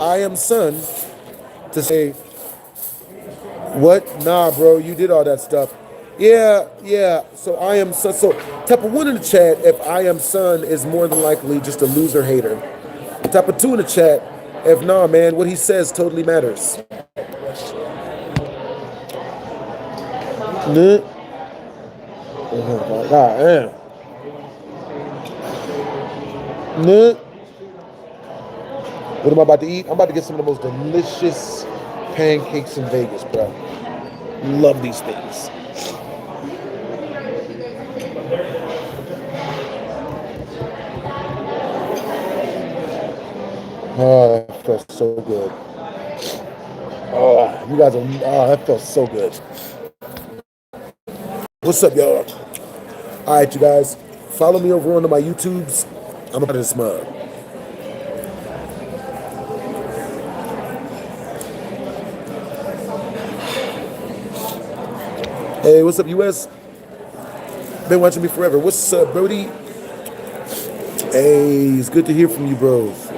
I am son to say, what? Nah, bro, you did all that stuff. Yeah, yeah. So I am son. So type of one in the chat, if I am son is more than likely just a loser hater. Type of two in the chat, if nah, man, what he says totally matters. Nah. Oh, God damn. Nah. What am I about to eat? I'm about to get some of the most delicious pancakes in Vegas, bro. Love these things. Oh, that felt so good. Oh, you guys are, oh, that felt so good. What's up, y'all? All right, you guys, follow me over on my YouTubes. I'm out of this mug. Hey, what's up, US? Been watching me forever. What's up, Brody? Hey, it's good to hear from you, bros.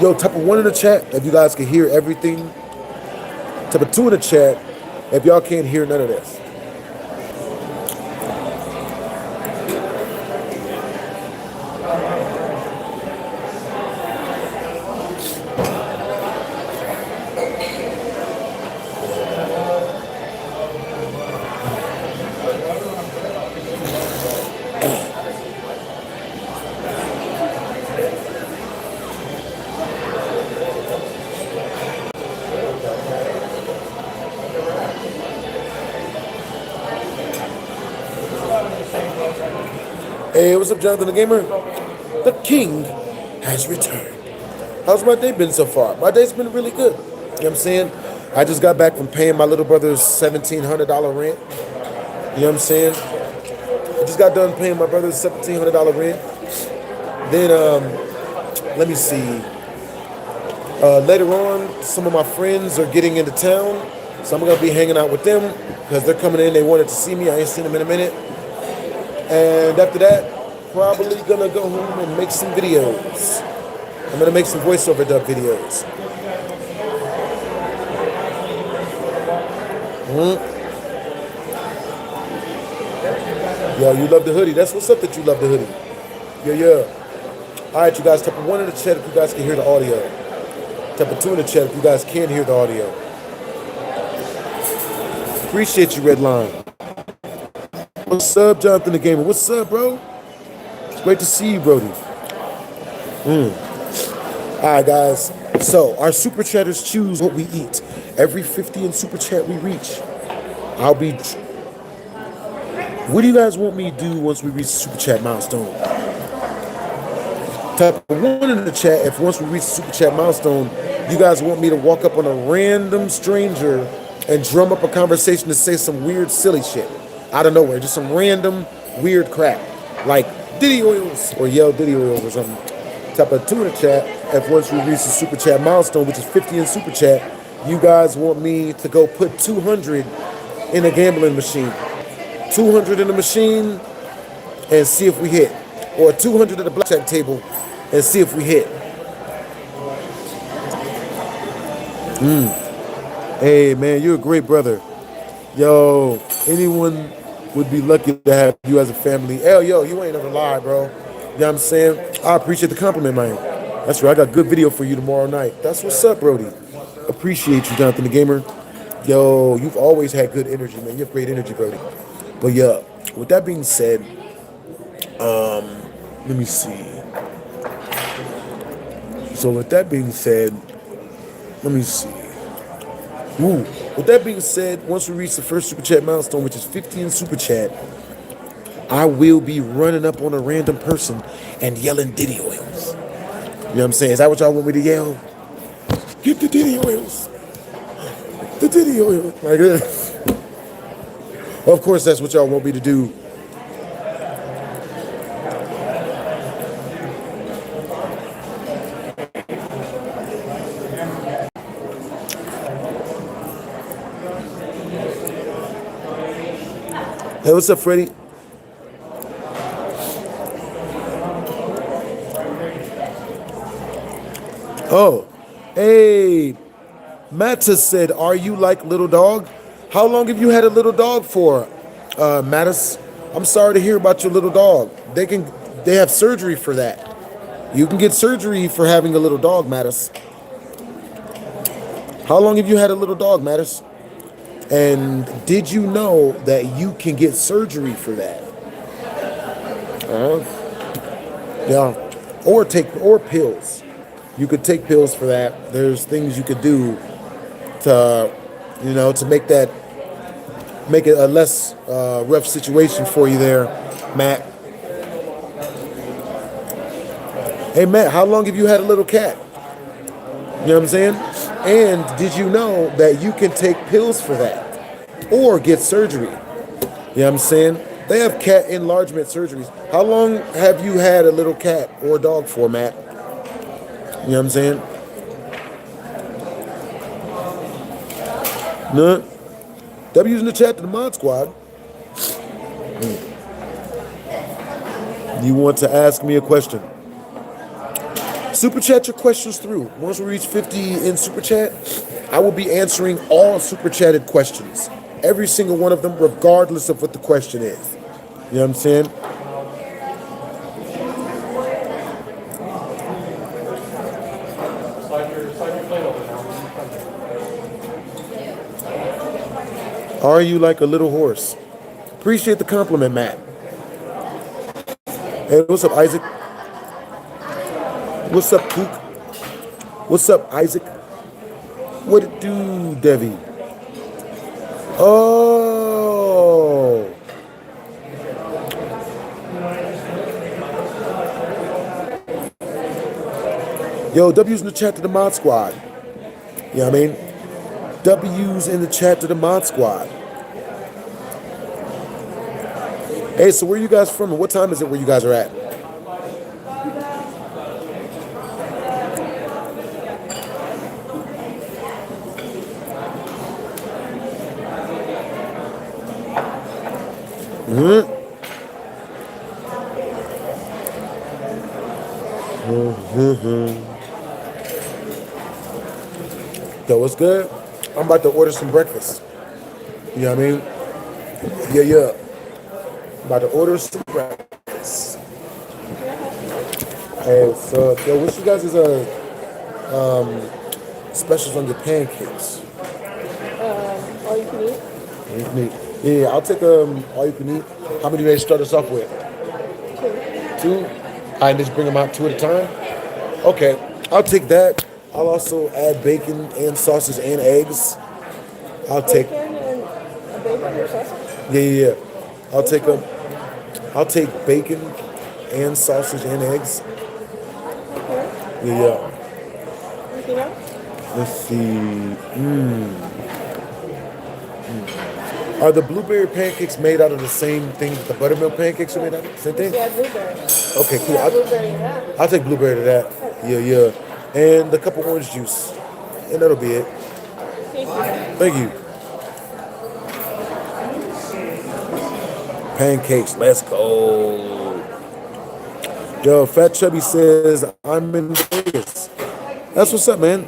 Yo, type of one in the chat if you guys can hear everything. Type of two in the chat if y'all can't hear none of this. Hey, what's up, Jonathan the Gamer? The King has returned. How's my day been so far? My day's been really good. You know what I'm saying? I just got back from paying my little brother's $1,700 rent. You know what I'm saying? I just got done paying my brother's $1,700 rent. Then, let me see. Later on, some of my friends are getting into town, so I'm gonna be hanging out with them because they're coming in. They wanted to see me. I ain't seen them in a minute. And after that, probably gonna go home and make some videos. I'm gonna make some voiceover dub videos. Yo, you love the hoodie. That's what's up that you love the hoodie. Yeah, yeah. All right, you guys, type of one in the chat if you guys can hear the audio. Type of two in the chat if you guys can hear the audio. Appreciate you, Redline. What's up, Jonathan the Gamer? What's up, bro? It's great to see you, Brody. All right, guys. So, our super chatters choose what we eat. Every 50 in super chat we reach, I'll be... What do you guys want me to do once we reach the super chat milestone? Type one in the chat if once we reach the super chat milestone, you guys want me to walk up on a random stranger and drum up a conversation to say some weird, silly shit out of nowhere. Just some random, weird crap. Like Diddy Oils or yell Diddy Oils or something. Type of two in the chat if once we reach the super chat milestone, which is 50 in super chat, you guys want me to go put 200 in a gambling machine. 200 in the machine and see if we hit. Or 200 at the blackjack table and see if we hit. Hey, man, you're a great brother. Yo, anyone would be lucky to have you as a family. Hell, yo, you ain't never lied, bro. You know what I'm saying? I appreciate the compliment, man. That's right. I got a good video for you tomorrow night. That's what's up, Brody. Appreciate you, Jonathan the Gamer. Yo, you've always had good energy, man. You have great energy, Brody. But yeah, with that being said, let me see. So with that being said, let me see. Ooh, with that being said, once we reach the first super chat milestone, which is 15 super chat, I will be running up on a random person and yelling Diddy Oils. You know what I'm saying? Is that what y'all want me to yell? Get the Diddy Oils. The Diddy Oils. Like this. Of course, that's what y'all want me to do. Hey, what's up, Freddie? Oh, hey, Mattis said, "Are you like little dog? How long have you had a little dog for, Mattis? I'm sorry to hear about your little dog. They have surgery for that. You can get surgery for having a little dog, Mattis. How long have you had a little dog, Mattis? And did you know that you can get surgery for that? Yeah, or pills. You could take pills for that. There's things you could do to, to make it a less rough situation for you there, Matt. Hey, Matt, how long have you had a little cat? You know what I'm saying? And did you know that you can take pills for that or get surgery? You know what I'm saying? They have cat enlargement surgeries. How long have you had a little cat or dog for, Matt? You know what I'm saying? No. W's in the chat to the mod squad. You want to ask me a question? Super chat your questions through. Once we reach 50 in super chat, I will be answering all super chatted questions. Every single one of them, regardless of what the question is. You know what I'm saying? Are you like a little horse? Appreciate the compliment, Matt. Hey, what's up, Isaac? What's up, Cook? What's up, Isaac? What it do, Devi? Oh. Yo, W's in the chat to the mod squad. You know what I mean? W's in the chat to the mod squad. Hey, so where are you guys from and what time is it where you guys are at? Yo, what's good? I'm about to order some breakfast. You know what I mean? Yeah. I'm about to order some breakfast. Hey, so yo, what's you guys' specials on your pancakes? All you can eat. All you can eat. Yeah, I'll take all you can eat. How many do they start us off with? 2. All right, just bring them out 2 at a time. Okay, I'll take that. I'll also add bacon and sausage and eggs. I'll take. Bacon and bacon and sausage? Yeah. I'll take bacon and sausage and eggs. Okay. Yeah. Anything else? Let's see. Are the blueberry pancakes made out of the same thing that the buttermilk pancakes are made out of? Same thing? Yeah, blueberry. Okay, cool. Yeah, blueberry and that. I'll take blueberry to that. Yeah. And a cup of orange juice. And that'll be it. Thank you. Pancakes, let's go. Yo, Fat Chubby says, I'm in Vegas. That's what's up, man.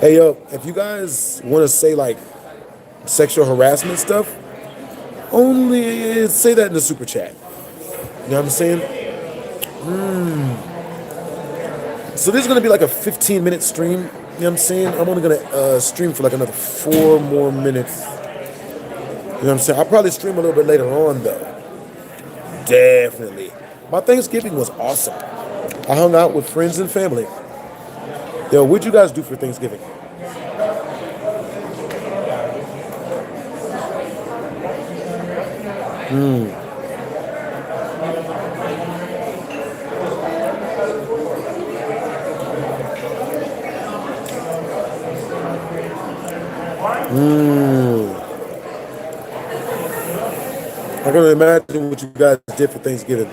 Hey, yo, if you guys want to say, like, sexual harassment stuff, only say that in the super chat. You know what I'm saying? So this is going to be like a 15-minute stream. You know what I'm saying? I'm only going to stream for like another 4 more minutes. You know what I'm saying? I'll probably stream a little bit later on, though. Definitely. My Thanksgiving was awesome. I hung out with friends and family. Yo, what'd you guys do for Thanksgiving? I can imagine what you guys did for Thanksgiving.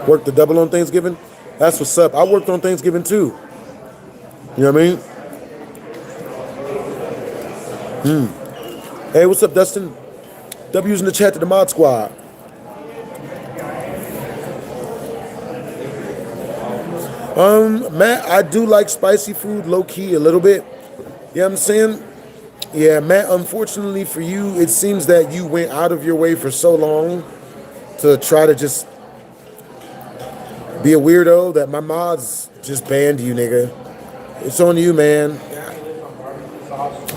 Worked the double on Thanksgiving? That's what's up. I worked on Thanksgiving too. You know what I mean? Hey, what's up, Dustin? W's in the chat to the mod squad. Matt, I do like spicy food, low-key, a little bit. You know what I'm saying? Yeah, Matt, unfortunately for you, it seems that you went out of your way for so long to try to just be a weirdo that my mods just banned you, nigga. It's on you, man.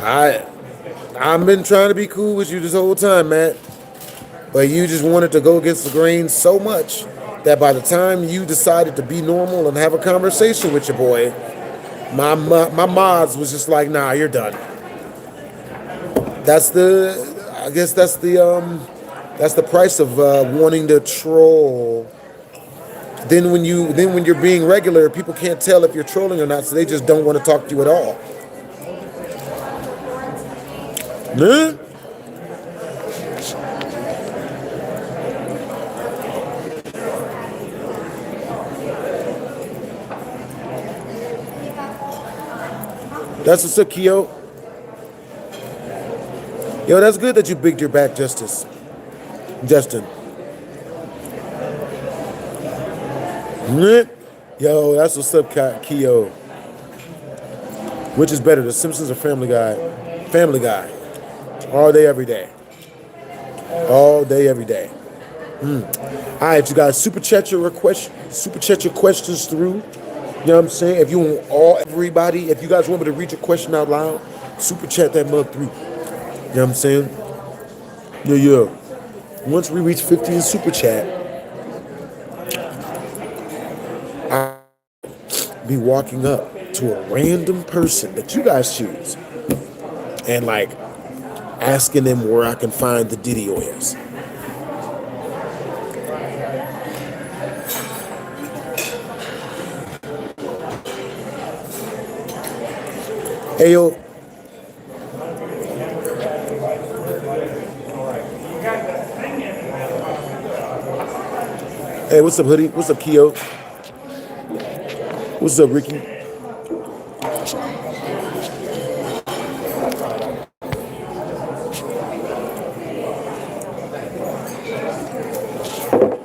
I've been trying to be cool with you this whole time, Matt. But you just wanted to go against the grain so much that by the time you decided to be normal and have a conversation with your boy, my mods was just like, nah, you're done. I guess that's the price of wanting to troll. Then when you're being regular, people can't tell if you're trolling or not, so they just don't want to talk to you at all. Huh? That's what's up, Keo. Yo, that's good that you bigged your back, Justin. Yo, that's what's up, Keo. Which is better, The Simpsons or Family Guy? Family Guy. All day, every day. All day, every day. All right, you guys, super chat your questions through. You know what I'm saying? If you want everybody, if you guys want me to read your question out loud, super chat that mug through. You know what I'm saying? Yeah. Once we reach 50 in super chat, I'll be walking up to a random person that you guys choose and like asking them where I can find the Diddy oils. Hey, yo. Hey, what's up, Hoodie? What's up, Keo? What's up, Ricky?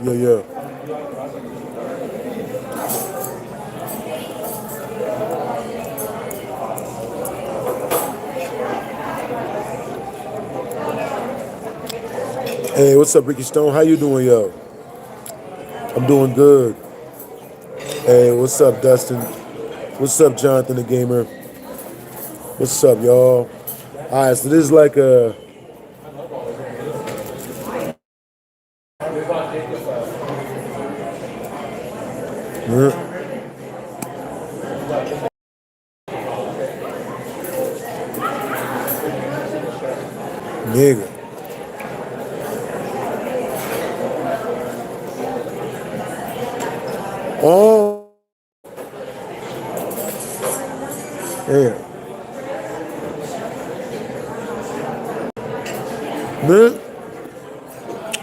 Yeah. Hey, what's up, Ricky Stone? How you doing, yo? I'm doing good. Hey, what's up, Dustin? What's up, Jonathan the Gamer? What's up, y'all? All right, so this is like a... Nigga. Oh. Yeah. Man.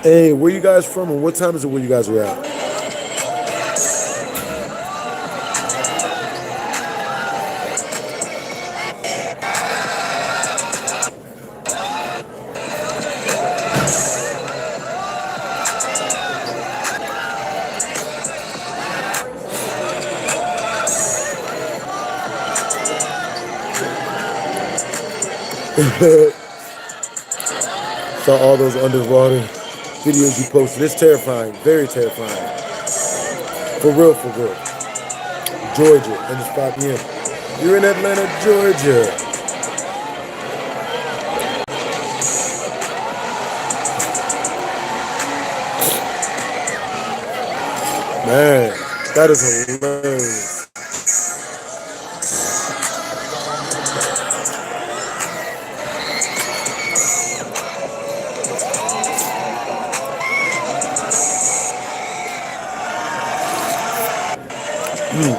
Hey, where you guys from and what time is it where you guys are at? Saw all those underwater videos you posted. It's terrifying, very terrifying. For real. Georgia, and it's 5 p.m. You're in Atlanta, Georgia. Man, that is hilarious.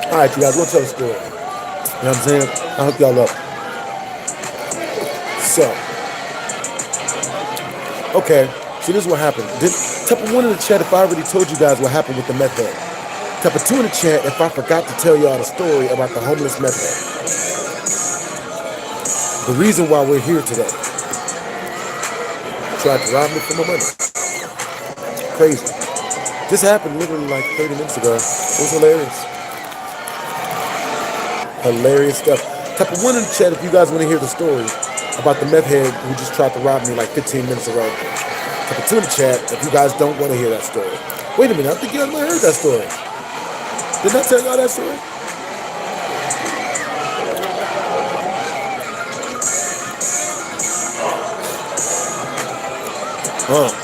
All right, you guys, we'll tell the story. You know what I'm saying? I'll hook y'all up. So, okay, so this is what happened. Type of 1 in the chat if I already told you guys what happened with the meth head. Type of 2 in the chat if I forgot to tell y'all the story about the homeless meth head. The reason why we're here today. Tried to rob me for my money. Crazy. This happened literally like 30 minutes ago. It was hilarious. Hilarious stuff. Type of 1 in the chat if you guys want to hear the story about the meth head who just tried to rob me like 15 minutes ago. Type of 2 in the chat if you guys don't want to hear that story. Wait a minute, I think you guys might have heard that story. Didn't I tell y'all that story?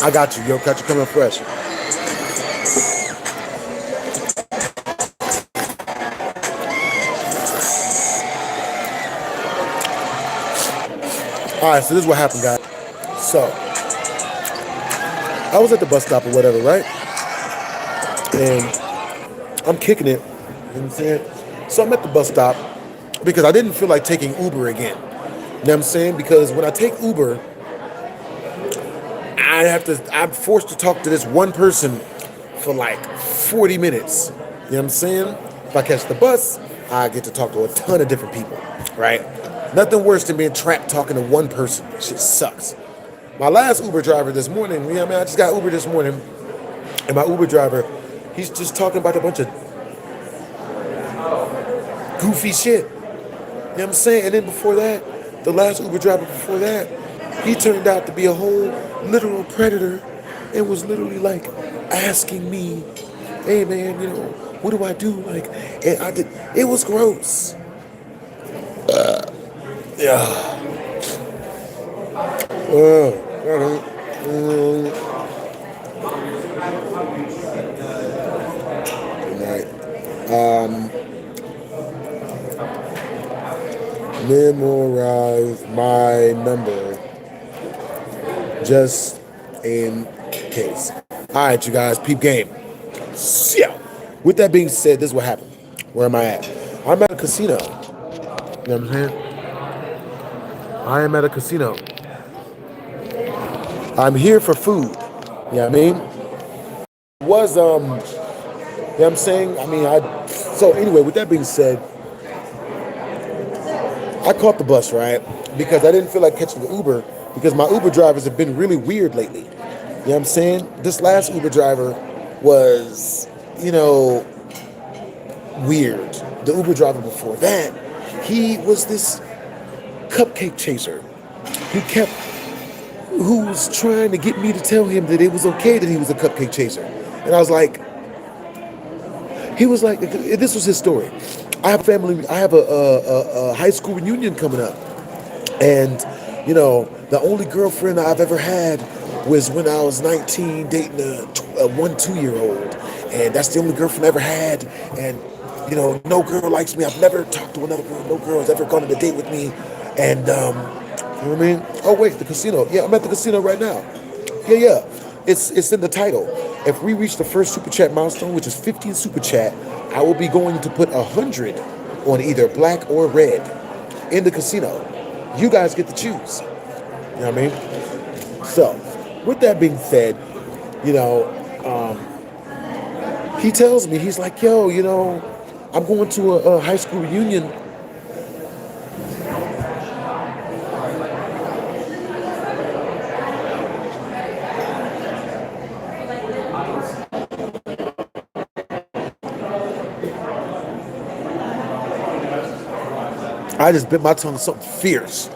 I got you, yo. Got you coming fresh. All right, so this is what happened, guys. So, I was at the bus stop or whatever, right? And I'm kicking it, you know what I'm saying? So I'm at the bus stop because I didn't feel like taking Uber again. You know what I'm saying? Because when I take Uber, I'm forced to talk to this one person for like 40 minutes. You know what I'm saying? If I catch the bus, I get to talk to a ton of different people, right? Nothing worse than being trapped talking to one person. Shit sucks. My last Uber driver this morning, you know what I mean? I just got Uber this morning, and my Uber driver, he's just talking about a bunch of goofy shit. You know what I'm saying? And then before that, the last Uber driver before that, he turned out to be a whole literal predator and was literally like asking me, hey man, you know, what do I do? Like, and it was gross. Yeah. Good night. Memorize my number just in case. All right, you guys, peep game. Yeah. With that being said, this is what happened. Where am I at? I'm at a casino. You know what I'm saying? I am at a casino. I'm here for food. You know what I mean? Was, you know what I'm saying? I mean, so anyway, with that being said, I caught the bus, right? Because I didn't feel like catching the Uber because my Uber drivers have been really weird lately. You know what I'm saying? This last Uber driver was, you know, weird. The Uber driver before that, he was this cupcake chaser who was trying to get me to tell him that it was okay that he was a cupcake chaser. And I was like, this was his story. I have a high school reunion coming up. And, you know, the only girlfriend I've ever had was when I was 19 dating a 2-year-old. And that's the only girlfriend I ever had. And, you know, no girl likes me. I've never talked to another girl. No girl has ever gone on a date with me. And, you know what I mean? Oh, wait, the casino. Yeah, I'm at the casino right now. Yeah. It's in the title. If we reach the first Super Chat milestone, which is 15 Super Chat, I will be going to put 100 on either black or red in the casino. You guys get to choose. You know what I mean? So, with that being said, you know, he tells me, he's like, yo, you know, I'm going to a high school reunion. I just bit my tongue something fierce.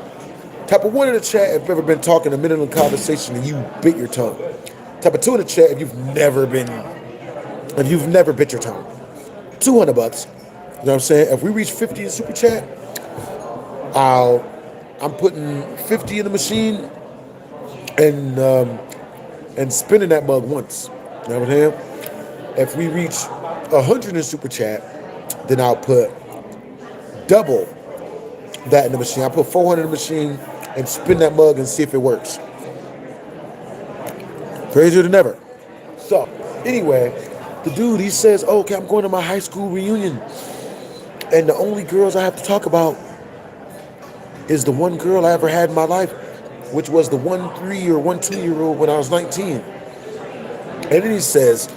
Type of 1 in the chat if you've ever been talking a minute in conversation and you bit your tongue. Type of 2 in the chat if you've never bit your tongue. $200. You know what I'm saying? If we reach 50 in Super Chat, I'm putting 50 in the machine and spinning that mug once. You know what I'm saying? If we reach 100 in Super Chat, then I'll put double that in the machine. I'll put 400 in the machine and spin that mug and see if it works. Crazier than ever. So, anyway, the dude, he says, oh, okay, I'm going to my high school reunion. And the only girls I have to talk about is the one girl I ever had in my life, which was the 1 3 or 1 2 year old when I was 19. And then he says,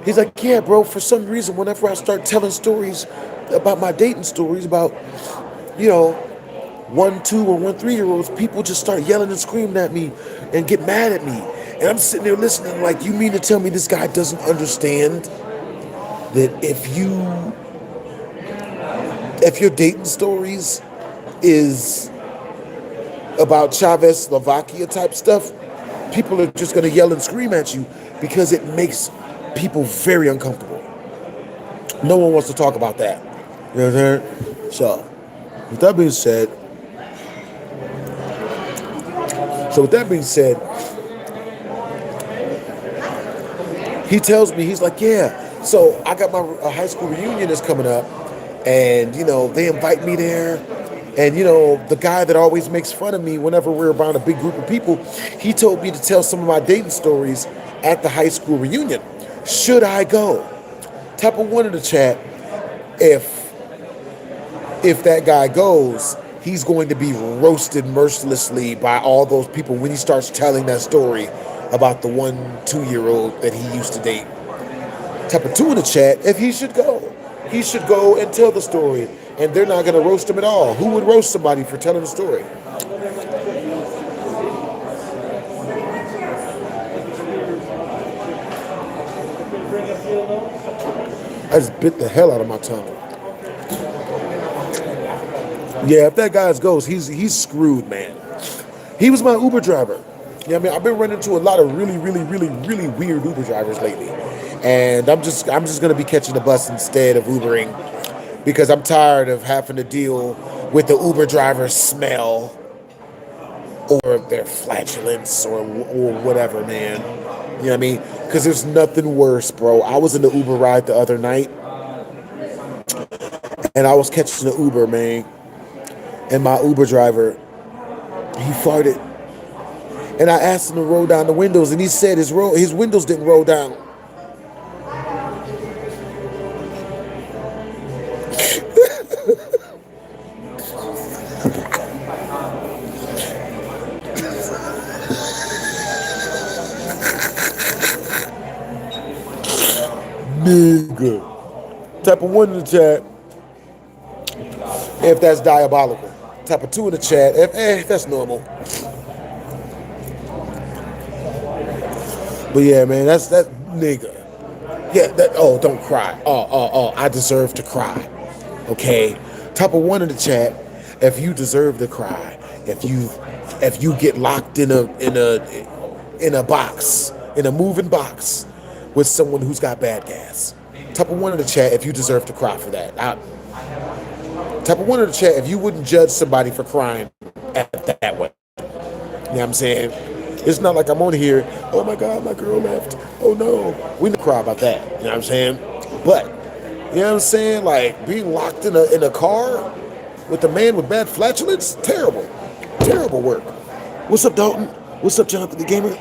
he's like, yeah, bro, for some reason, whenever I start telling stories about my dating stories about, you know, 1 2 or 1 3 year olds, people just start yelling and screaming at me and get mad at me. And I'm sitting there listening like, you mean to tell me this guy doesn't understand that if your dating stories is about Chavez, Slovakia type stuff, people are just going to yell and scream at you because it makes people very uncomfortable. No one wants to talk about that. You know what I'm saying? So, with that being said, he tells me, he's like, yeah, so I got my high school reunion is coming up, and, you know, they invite me there. And, you know, the guy that always makes fun of me whenever we're around a big group of people, he told me to tell some of my dating stories at the high school reunion. Should I go? Type of one in the chat, if that guy goes, he's going to be roasted mercilessly by all those people when he starts telling that story about the 1 2 year old that he used to date. Type of two in the chat, if he should go. He should go and tell the story, and they're not going to roast him at all. Who would roast somebody for telling a story? I just bit the hell out of my tongue. Yeah, if that guy goes, he's screwed, man. He was my Uber driver. Yeah, I mean, I've been running into a lot of really weird Uber drivers lately, and I'm just gonna be catching the bus instead of Ubering because I'm tired of having to deal with the Uber driver's smell or their flatulence or whatever, man. You know what I mean? Because there's nothing worse, bro. I was in the Uber ride the other night, and I was catching the Uber, man, and my Uber driver, he farted. And I asked him to roll down the windows, and he said his windows didn't roll down. Nigga. Type of one in the chat if that's diabolical. Type of two in the chat if that's normal. But yeah, man, that's that nigga. Yeah, don't cry. I deserve to cry. Okay? Type of one in the chat if you deserve to cry. If you get locked in a box, in a moving box with someone who's got bad gas. Type of one in the chat if you deserve to cry for that. Type of one in the chat if you wouldn't judge somebody for crying that way. You know what I'm saying? It's not like I'm on here, oh my God, my girl left. Oh no. We don't cry about that. You know what I'm saying? But, you know what I'm saying? Like being locked in a car with a man with bad flatulence, terrible. Terrible work. What's up, Dalton? What's up, Jonathan the Gamer?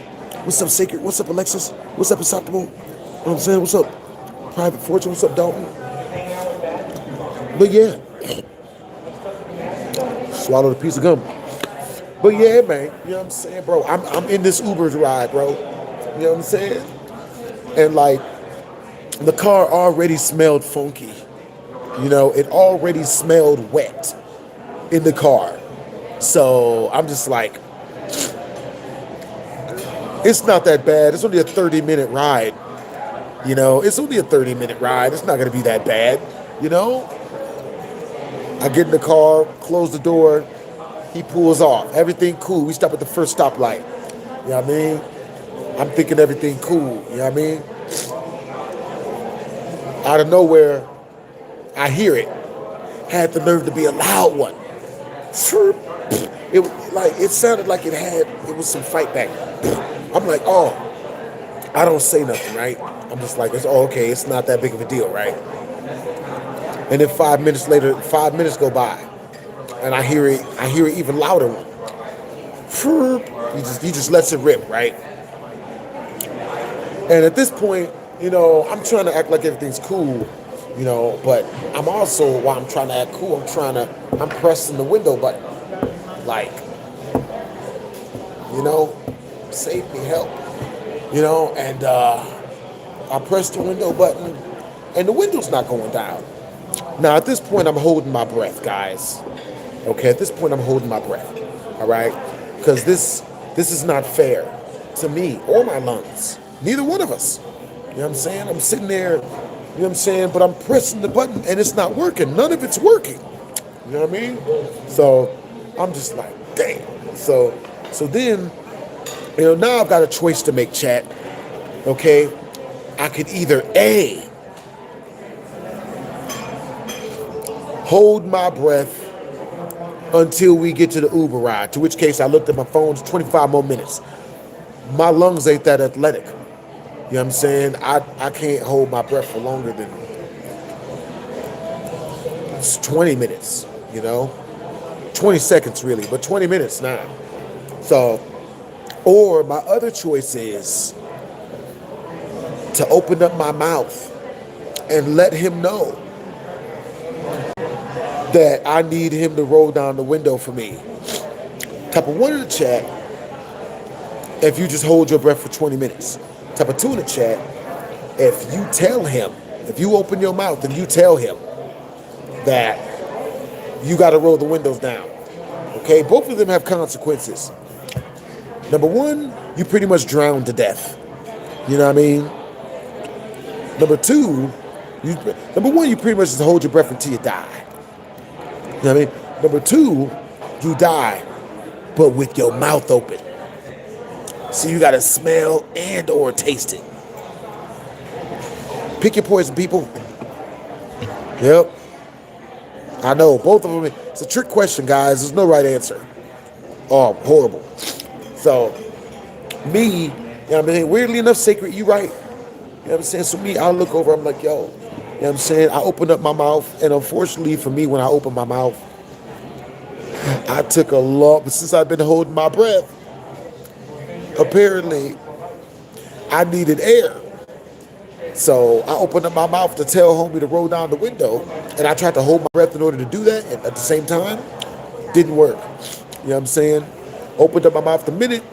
What's up, Sacred? What's up, Alexis? What's up, Acceptable? You know what I'm saying? What's up, Private Fortune? What's up, Dalton? But yeah. Swallowed a piece of gum. But yeah, man, you know what I'm saying, bro? I'm in this Uber ride, bro. You know what I'm saying? And like, the car already smelled funky. You know, it already smelled wet in the car. So I'm just like, it's not that bad. It's only a 30-minute ride. You know, it's only a 30-minute ride. It's not going to be that bad, you know? I get in the car, close the door. He pulls off. Everything cool. We stop at the first stoplight. You know what I mean? I'm thinking everything cool. You know what I mean? Out of nowhere, I hear it. Had the nerve to be a loud one. It sounded like it was some fight back. I'm like, oh, I don't say nothing, right? I'm just like, okay, it's not that big of a deal, right? And then 5 minutes later, 5 minutes go by, and I hear it even louder. He just lets it rip, right? And at this point, you know, I'm trying to act like everything's cool, you know, but I'm also, while I'm trying to act cool, I'm pressing the window button. like, you know, save me, help, you know, and I press the window button, and the window's not going down. Now, at this point, I'm holding my breath, guys. Okay, at this point, I'm holding my breath, all right? Because this is not fair to me or my lungs. Neither one of us. You know what I'm saying? I'm sitting there, you know what I'm saying? But I'm pressing the button, and it's not working. None of it's working. You know what I mean? So I'm just like, damn. So then, you know, now I've got a choice to make, chat. Okay? I could either A, hold my breath until we get to the Uber ride, to which case I looked at my phone, it's 25 more minutes. My lungs ain't that athletic. You know what I'm saying? I can't hold my breath for longer than it's 20 minutes, you know? 20 seconds really, but 20 minutes now. So, or my other choice is to open up my mouth and let him know that I need him to roll down the window for me. Type of 1 in the chat, if you just hold your breath for 20 minutes. Type of 2 in the chat, if you tell him, if you open your mouth and you tell him that you got to roll the windows down. Okay, both of them have consequences. Number 1, you pretty much drown to death. You know what I mean? Number 2, number 1, you pretty much just hold your breath until you die. You know what I mean? Number 2, you die, but with your mouth open. So you gotta smell and or taste it. Pick your poison, people. Yep. I know, both of them. It's a trick question, guys. There's no right answer. Oh, horrible. So, me, you know what I'm saying? Weirdly enough, Sacred, you right. You know what I'm saying? So me, I look over, I'm like, yo, you know what I'm saying? I opened up my mouth, and unfortunately for me, when I opened my mouth, I took a long, but since I've been holding my breath, apparently I needed air. So I opened up my mouth to tell homie to roll down the window, and I tried to hold my breath in order to do that, and at the same time, didn't work. You know what I'm saying? Opened up my mouth the minute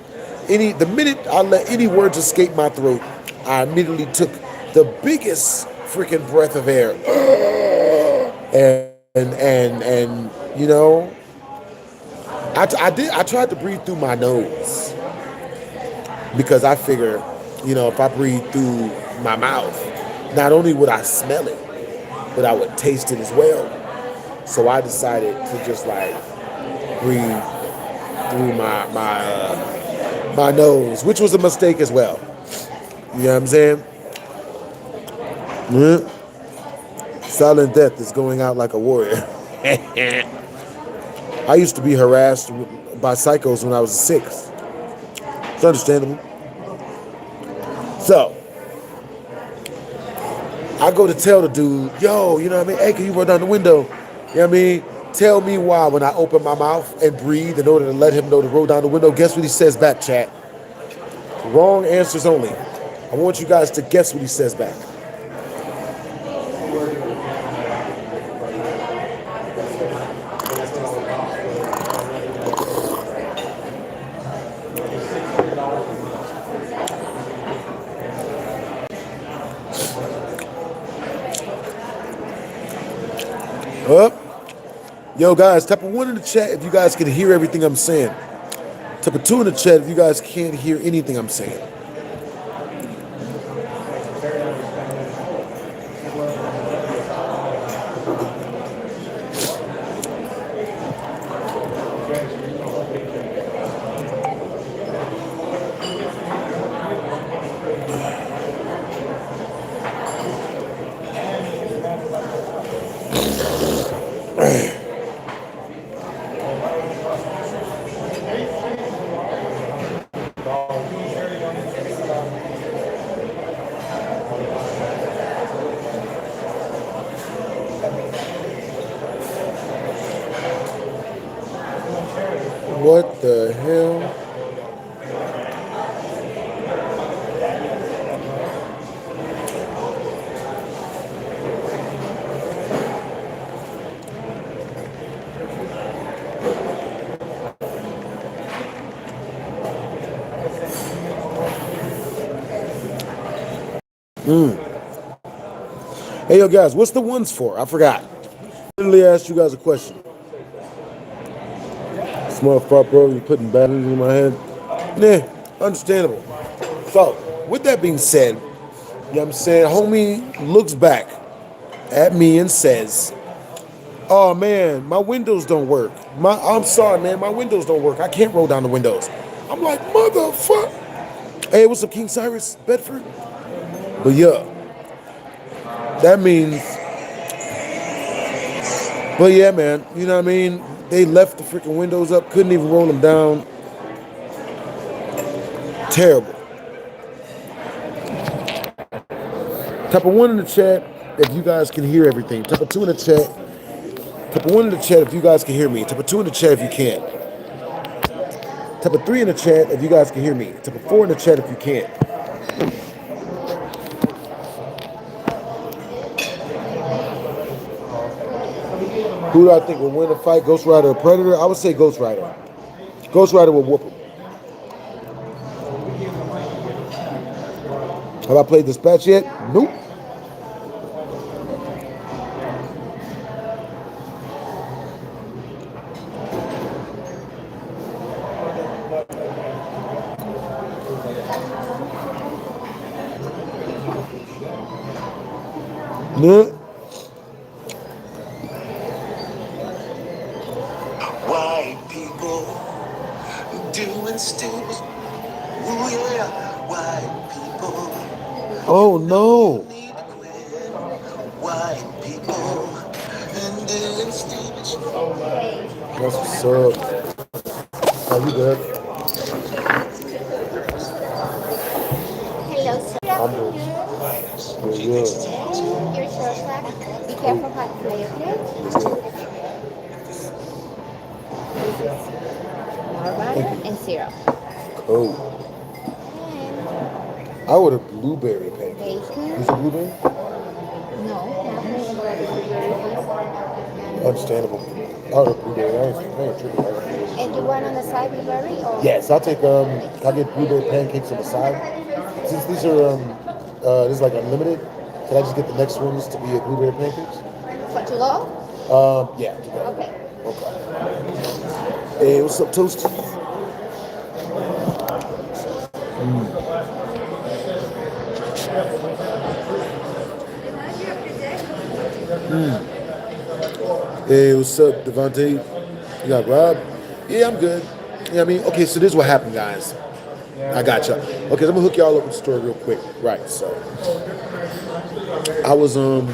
I let any words escape my throat, I immediately took the biggest freaking breath of air. And you know, I tried to breathe through my nose because I figure, you know, if I breathe through my mouth, not only would I smell it, but I would taste it as well. So I decided to just like breathe through my nose, which was a mistake as well. You know what I'm saying? Mm-hmm. Silent death is going out like a warrior. I used to be harassed by psychos when I was 6. It's understandable. So, I go to tell the dude, yo, you know what I mean? Hey, can you roll down the window? You know what I mean? Tell me why when I open my mouth and breathe in order to let him know to roll down the window. Guess what he says back, chat? Wrong answers only. I want you guys to guess what he says back. Up. Yo, guys, type of 1 in the chat if you guys can hear everything I'm saying. Type of 2 in the chat if you guys can't hear anything I'm saying. What the hell? Hey, yo, guys, what's the ones for? I forgot. Literally asked you guys a question. Smart fart, bro. You putting batteries in my head? Nah, understandable. So, with that being said, you know what I'm saying? Homie looks back at me and says, oh man, my windows don't work. I'm sorry, man, my windows don't work. I can't roll down the windows. I'm like, motherfucker. Hey, what's up, King Cyrus, Bedford? But yeah, that means, but yeah, man, you know what I mean? They left the freaking windows up, couldn't even roll them down. Terrible. Type of 1 in the chat if you guys can hear everything. Type of 2 in the chat. Type of 1 in the chat if you guys can hear me. Type of 2 in the chat if you can't. Type of 3 in the chat if you guys can hear me. Type of 4 in the chat if you can't. Who do I think will win the fight, Ghost Rider or Predator? I would say Ghost Rider. Ghost Rider will whoop him. Have I played Dispatch yet? Nope. No. White people doing stupid. Ooh yeah, white people. Oh no. Need to quit. White people and doing stupid shit. That's what's up. Oh, you good? Hello, sir. Good I'm afternoon. good. Yeah, Your short Be careful how to play, okay? This is more butter and syrup. Cool. And I would have blueberry pancakes. bacon. Is it blueberry? No, nothing about the blueberry. Understandable. I would have blueberry. I ain't tripping. And you want on the side blueberry or? Yes, I'll take I'll get blueberry pancakes on the side. Since these are this is like unlimited, can I just get the next ones to be a blueberry pancakes? For to go? Yeah. Okay. Okay. Hey, what's up, Toast? Hey, what's up, Devontae? You got Rob? Yeah, I'm good. Yeah, I mean, okay, so this is what happened, guys. I got you. Okay, so I'm gonna hook y'all up with the story real quick. Right, so I was on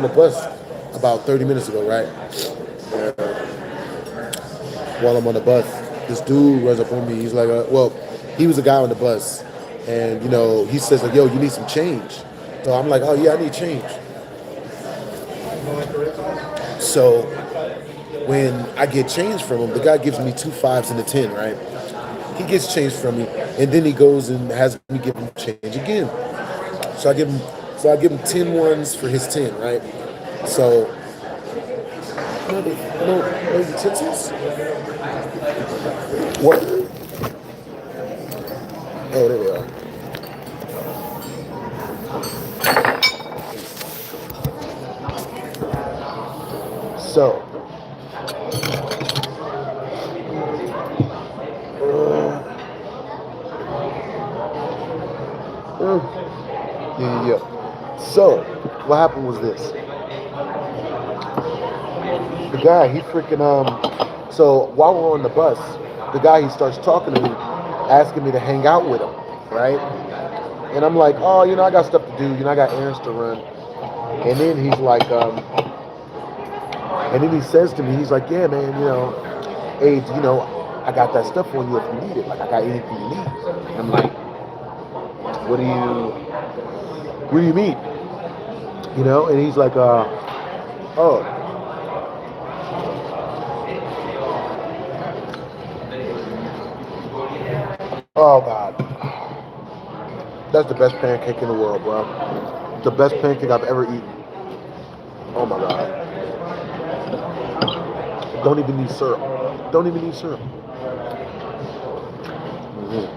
the bus about 30 minutes ago, right? While I'm on the bus, this dude runs up on me. He's like, he was a guy on the bus, and he says like, "Yo, you need some change." So I'm like, "Oh yeah, I need change." So when I get change from him, the guy gives me 2 5s and a 10, right? He gets change from me, and then he goes and has me give him change again. So I give him 10 ones for his 10, right? So no utensils? What? Oh, there we are. So yeah. So what happened was this. The guy, he freaking so while we're on the bus, the guy, he starts talking to me, asking me to hang out with him, right? And I'm like, oh, I got stuff to do, I got errands to run. And then he's like, and then he says to me, he's like, yeah, man, hey, I got that stuff on you if you need it. Like, I got anything you need. And I'm like, what do you mean? And he's like, oh. Oh, God. That's the best pancake in the world, bro. The best pancake I've ever eaten. Oh, my God. Don't even need syrup. Mm-hmm.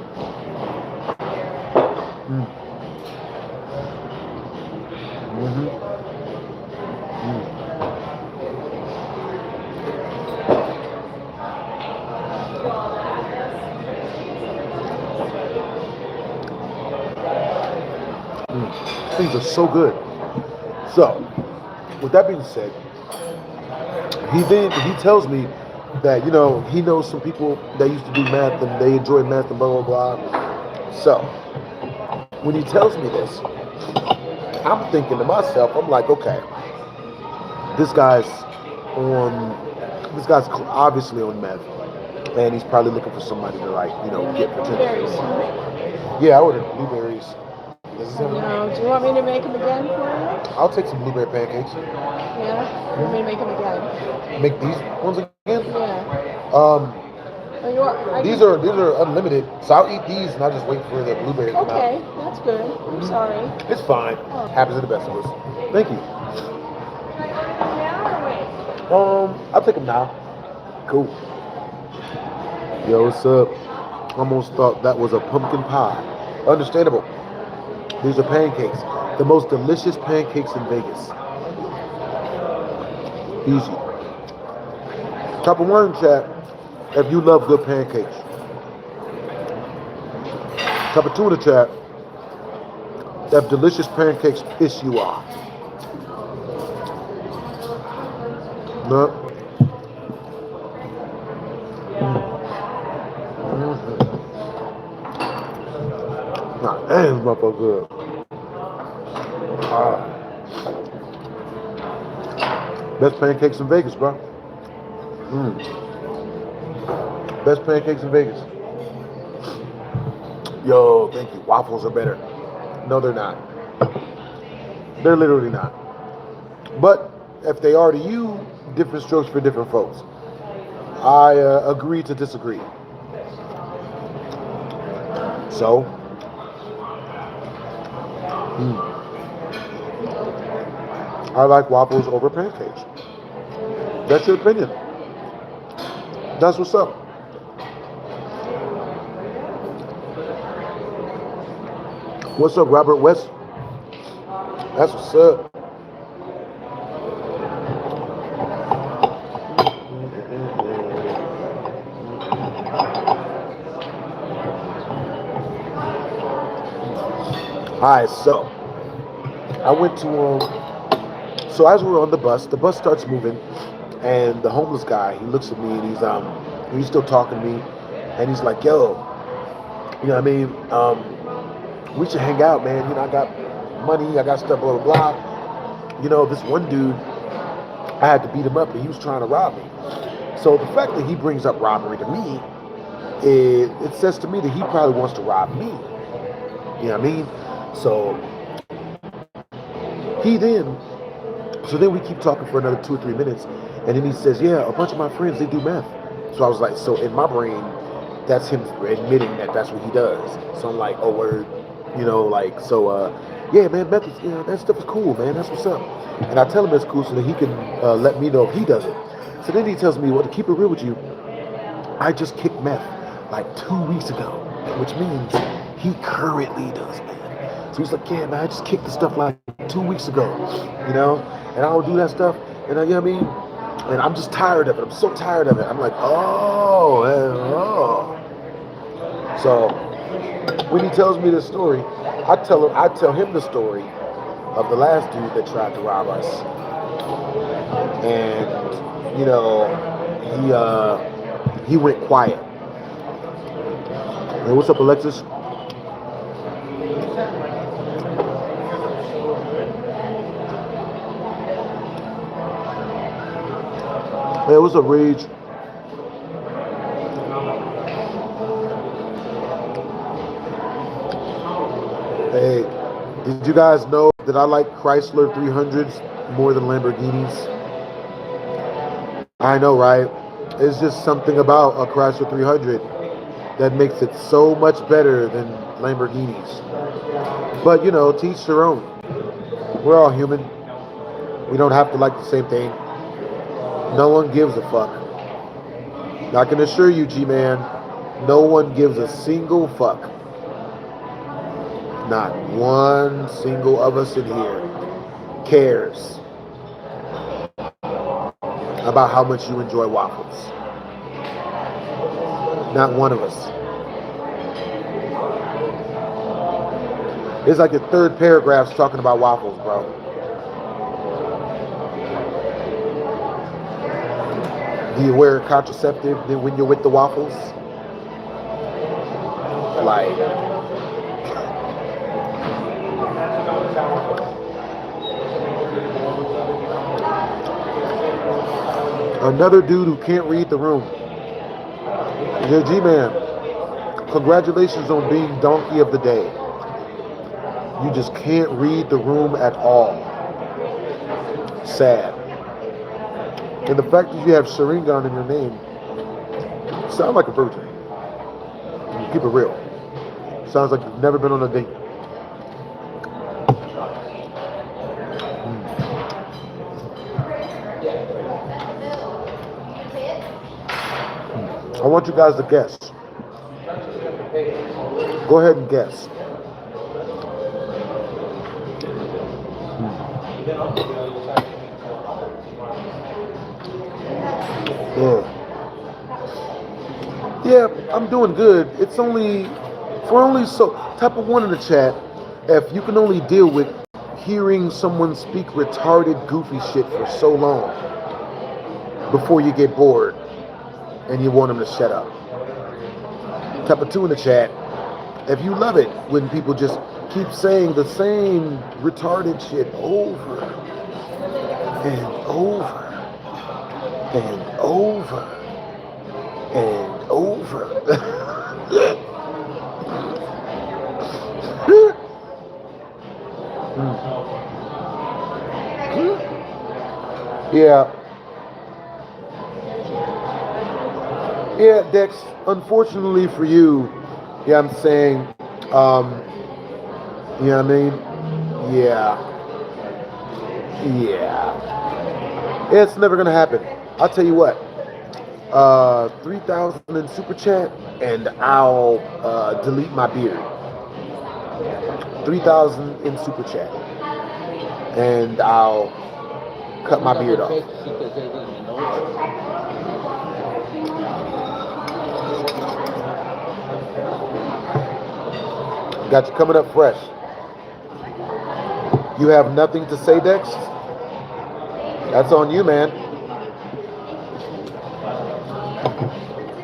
Things are so good. So, with that being said, he tells me that he knows some people that used to do math and they enjoy math and blah blah blah. So when he tells me this, I'm thinking to myself, I'm like, okay, this guy's this guy's obviously on meth, and he's probably looking for somebody to get Blueberries. potential. Yeah, I ordered blueberries. No, do you want me to make them again for you? I'll take some blueberry pancakes. Yeah? You want me to make them again? Make these ones again? Yeah. These are unlimited, so I'll eat these and I'll just wait for the blueberries to come out. Okay, that's good. I'm sorry. It's fine. Oh. Happens to the best of us. Thank you. Now or wait? I'll take them now. Cool. Yo, what's up? Almost thought that was a pumpkin pie. Understandable. These are pancakes. The most delicious pancakes in Vegas. Easy. Top of one, chat, if you love good pancakes. Top of two in the chat, if delicious pancakes piss you off. No. Nah, damn, this motherfucker good. Best pancakes in Vegas, bro. Best pancakes in Vegas. Yo, thank you. Waffles are better. No, they're not. They're literally not. But if they are to you, different strokes for different folks. I agree to disagree. So, I like waffles over pancakes. That's your opinion. That's what's up. What's up, Robert West? That's what's up. Alright, so I went to so as we're on the bus starts moving, and the homeless guy, he looks at me and he's still talking to me, and he's like, yo, you know what I mean? We should hang out, man. I got money, I got stuff, blah blah blah. This one dude, I had to beat him up and he was trying to rob me. So the fact that he brings up robbery to me, it says to me that he probably wants to rob me. You know what I mean? So then we keep talking for another 2 or 3 minutes, and then he says, yeah, a bunch of my friends, they do meth. So I was like, so in my brain, that's him admitting that that's what he does. So I'm like, oh, word, yeah, man, meth is, that stuff is cool, man, that's what's up. And I tell him it's cool so that he can let me know if he does it. So then he tells me, well, to keep it real with you, I just kicked meth like 2 weeks ago, which means he currently does meth. So he's like, yeah, man, I just kicked the stuff like 2 weeks ago, and I don't do that stuff, and you know what I mean? And I'm just tired of it. I'm so tired of it. I'm like, oh. So when he tells me this story, I tell him the story of the last dude that tried to rob us. And, he went quiet. Hey, what's up, Alexis? Hey, what's up, Rage? Hey, did you guys know that I like Chrysler 300s more than Lamborghinis? I know, right? It's just something about a Chrysler 300 that makes it so much better than Lamborghinis. But, to each their own. We're all human. We don't have to like the same thing. No one gives a fuck. I can assure you, G-Man, no one gives a single fuck. Not one single of us in here cares about how much you enjoy waffles. Not one of us. It's like the third paragraph's talking about waffles, bro. Do you wear a contraceptive when you're with the waffles? Like, another dude who can't read the room. Yeah, G-Man, congratulations on being donkey of the day. You just can't read the room at all. Sad. And the fact that you have Sharingan in your name, sound like a virgin. Keep it real. Sounds like you've never been on a date. I want you guys to guess. Go ahead and guess. Yeah, I'm doing good. It's only so type of one in the chat. If you can only deal with hearing someone speak retarded, goofy shit for so long before you get bored and you want them to shut up. Type of two in the chat. If you love it when people just keep saying the same retarded shit over and over and over and over. Yeah. Yeah, Dex, unfortunately for you, yeah, I'm saying, you know what I mean? Yeah. It's never gonna happen. I'll tell you what, 3,000 in super chat and I'll delete my beard. 3,000 in super chat and I'll cut my beard off. Got you coming up fresh. You have nothing to say, Dex? That's on you, man.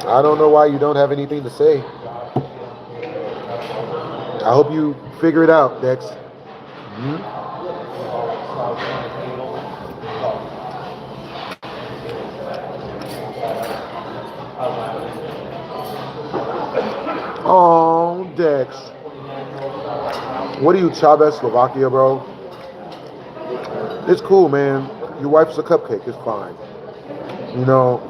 I don't know why you don't have anything to say. I hope you figure it out, Dex. Oh, Dex. What are you, Chavez, Slovakia, bro? It's cool, man. Your wife's a cupcake. It's fine. You know,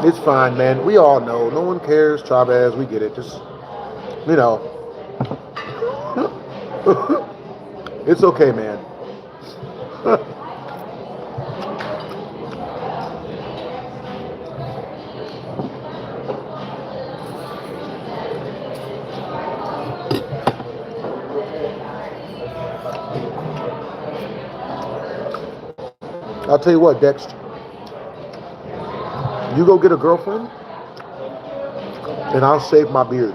it's fine, man. We all know. No one cares, Chavez. We get it. Just, you know. It's okay, man. I'll tell you what, Dex. You go get a girlfriend, and I'll shave my beard.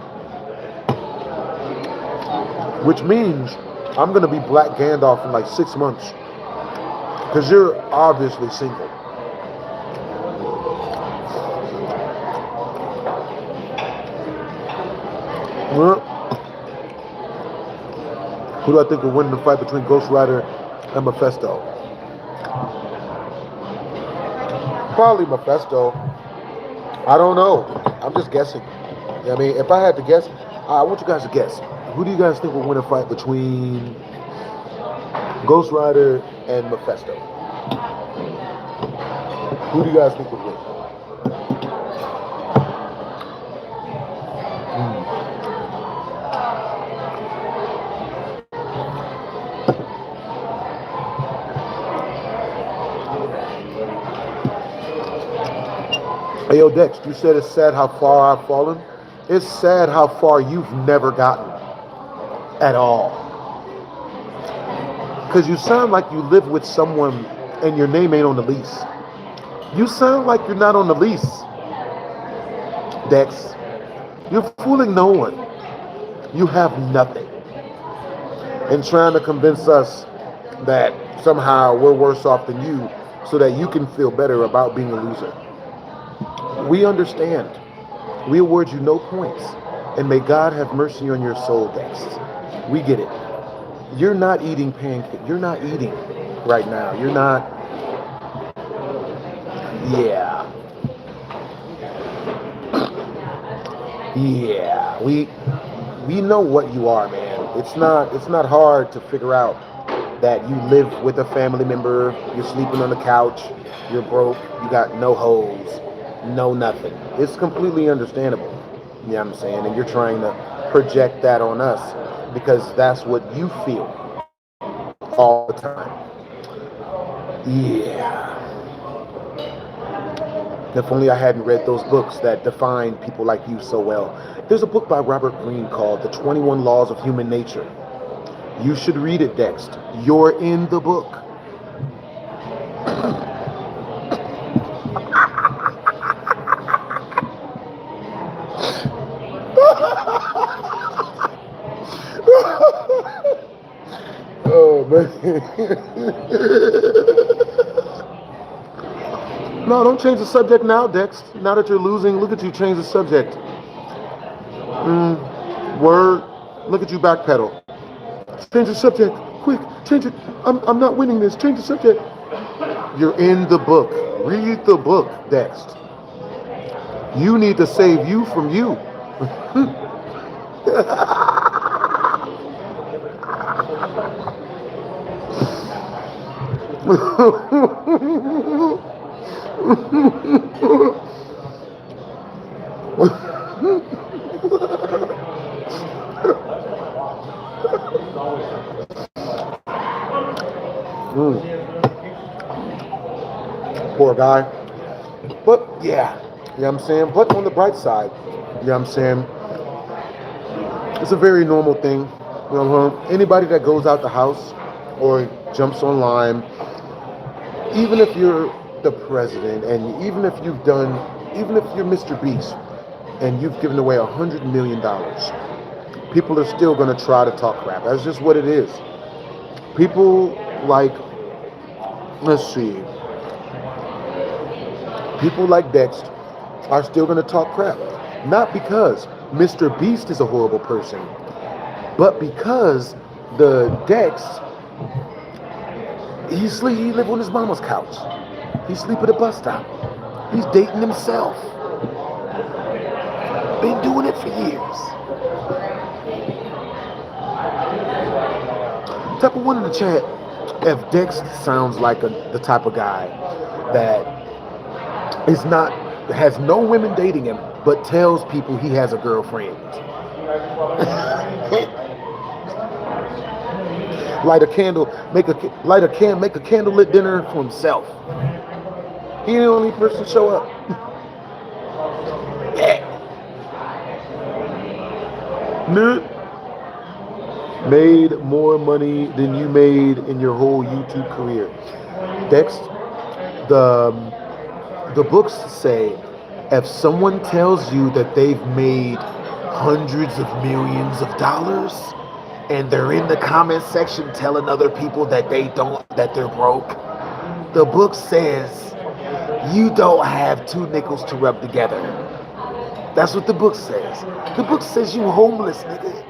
Which means I'm going to be Black Gandalf in like 6 months. Because you're obviously single. Who do I think will win the fight between Ghost Rider and Mephisto? Probably Mephisto. I don't know. I'm just guessing. You know what I mean, if I had to guess, I want you guys to guess. Who do you guys think will win a fight between Ghost Rider and Mephisto? Who do you guys think would win? Hey, yo, Dex, you said it's sad how far I've fallen. It's sad how far you've never gotten at all. Because you sound like you live with someone and your name ain't on the lease. You sound like you're not on the lease, Dex. You're fooling no one. You have nothing. And trying to convince us that somehow we're worse off than you so that you can feel better about being a loser. We understand. We award you no points. And may God have mercy on your soul, Dex. We get it. You're not eating pancakes. You're not eating right now. You're not. Yeah. Yeah. We know what you are, man. It's not hard to figure out that you live with a family member, you're sleeping on the couch, you're broke, you got no hoes, no nothing. It's completely understandable. You know what I'm saying? And you're trying to project that on us because that's what you feel all the time. Yeah. If only I hadn't read those books that define people like you so well. There's a book by Robert Greene called The 21 Laws of Human Nature. You should read it, Dex. You're in the book. Oh, man. No, don't change the subject now, Dex. Now that you're losing, look at you change the subject. Word. Look at you backpedal. Change the subject. Quick, change it. I'm not winning this. Change the subject. You're in the book. Read the book, Dex. You need to save you from you. Poor guy. But yeah, you know what I'm saying? But on the bright side, you know what I'm saying? It's a very normal thing. You know, anybody that goes out the house or jumps online, even if you're the president and even if you're Mr. Beast and you've given away $100 million, people are still going to try to talk crap. That's just what it is. People like, let's see, people like Dex are still going to talk crap. Not because Mr. Beast is a horrible person, but because the Dex, he live on his mama's couch. He sleep at a bus stop. He's dating himself. Been doing it for years. Type of one in the chat if Dex sounds like the type of guy that has no women dating him, but tells people he has a girlfriend. Light a candle, make a candlelit dinner for himself. He the only person to show up. Made more money than you made in your whole YouTube career. Dex, the books say if someone tells you that they've made hundreds of millions of dollars and they're in the comment section telling other people that that they're broke, the book says you don't have two nickels to rub together. That's what the book says. The book says you homeless, nigga.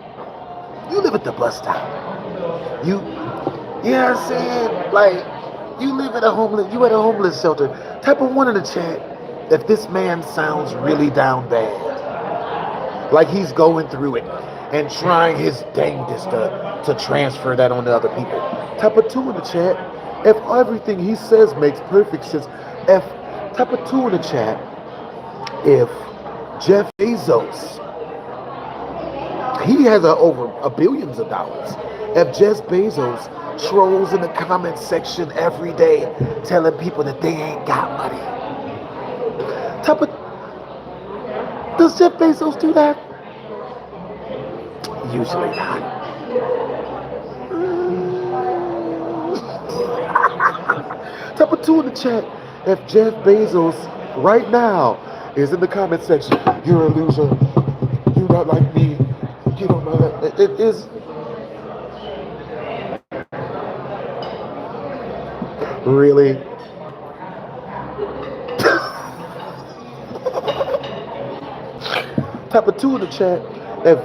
You live at the bus stop. You know what I'm saying? Like, you at a homeless shelter. Type of one in the chat if this man sounds really down bad. Like he's going through it and trying his dangest to transfer that on to other people. Type of two in the chat if everything he says makes perfect sense. Type of two in the chat if Jeff Bezos, he has over billions of dollars. If Jeff Bezos trolls in the comment section every day telling people that they ain't got money. Does Jeff Bezos do that? Usually not. Type of two in the chat if Jeff Bezos right now is in the comment section. You're a loser. You're not like me. You don't know that. It is really. Type a 2 in the chat. If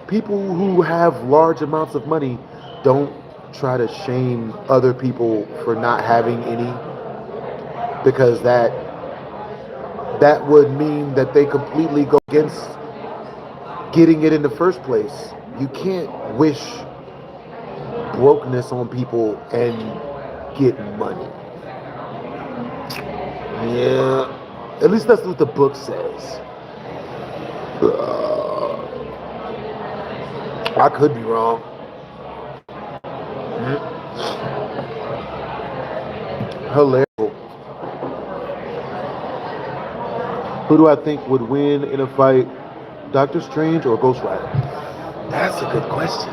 people who have large amounts of money don't try to shame other people for not having any, because that would mean that they completely go against getting it in the first place. You can't wish brokenness on people and get money. Yeah, at least that's what the book says. I could be wrong. Hilarious. Who do I think would win in a fight, Doctor Strange or Ghost Rider? That's a good question.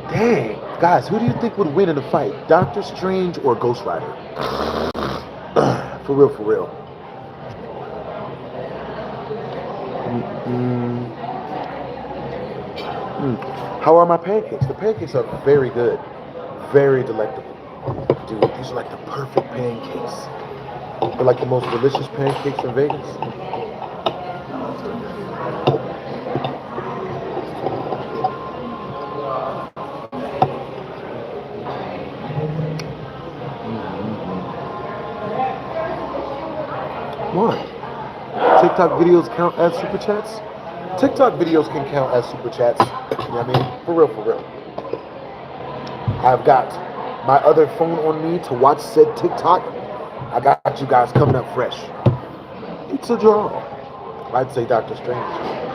Dang. Guys, who do you think would win in a fight, Doctor Strange or Ghost Rider? For real, for real. How are my pancakes? The pancakes are very good. Very delectable. Dude, these are like the perfect pancakes. They're like the most delicious pancakes in Vegas. What? TikTok videos count as super chats? TikTok videos can count as super chats. You know what I mean? For real, for real. I've got my other phone on me to watch said TikTok. I got you guys coming up fresh. It's a draw. I'd say Doctor Strange.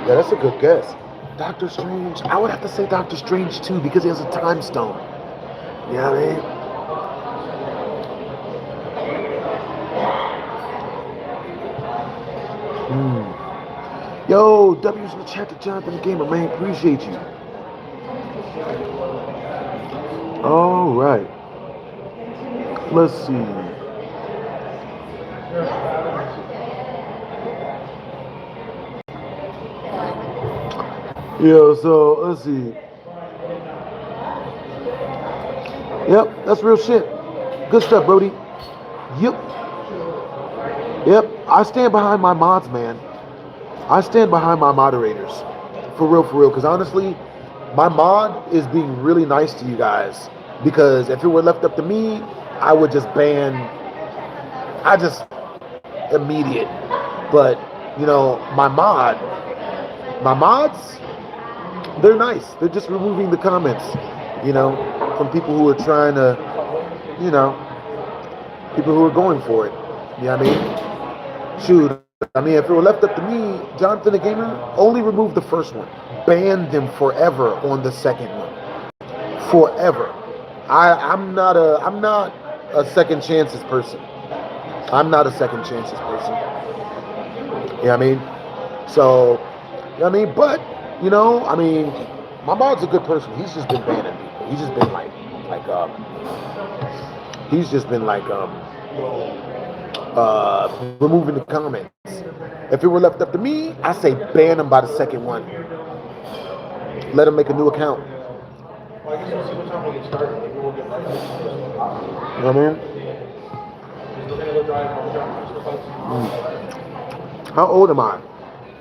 Yeah, that's a good guess. Doctor Strange. I would have to say Doctor Strange too because he has a time stone. You know what I mean? Yo, W's in the chat to Jonathan the Gamer, man. Appreciate you. All right. Let's see. Yeah, so let's see. Yep, that's real shit. Good stuff, Brody. Yep. I stand behind my mods, man. I stand behind my moderators. For real, because honestly, my mod is being really nice to you guys. Because if it were left up to me, I would just ban. Immediate. But, you know, my mods, they're nice. They're just removing the comments, you know, from people who are trying to, you know, people who are going for it. You know what I mean? Shoot. I mean, if it were left up to me, Jonathan the Gamer, only remove the first one. Ban them forever on the second one. Forever. I'm not a second chances person. I'm not a second chances person. You know what I mean? So, you know what I mean? But, you know, I mean, my mod's a good person. He's just been banning people. He's just been removing the comments. If it were left up to me, I say ban him by the second one. Let him make a new account. You know what I mean? How old am I?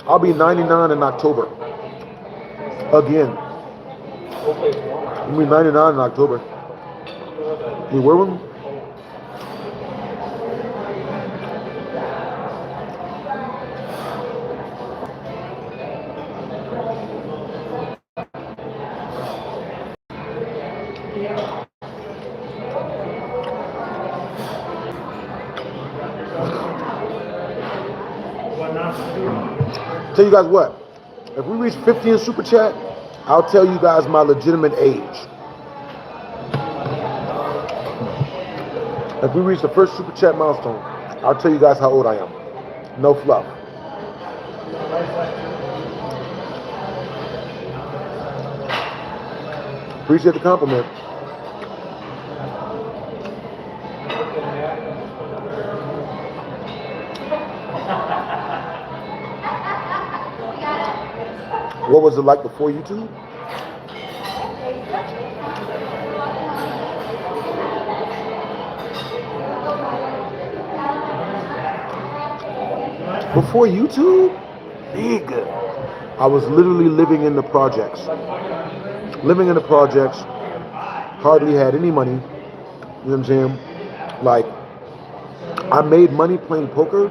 I'll be 99 in October. Again. I'll be 99 in October. You wear one? Tell you guys what, if we reach 50 in Super Chat, I'll tell you guys my legitimate age. If we reach the first Super Chat milestone, I'll tell you guys how old I am. No fluff. Appreciate the compliment. What was it like before YouTube? Before YouTube, nigga, I was literally living in the projects. Living in the projects, hardly had any money. You know what I'm saying? Like, I made money playing poker,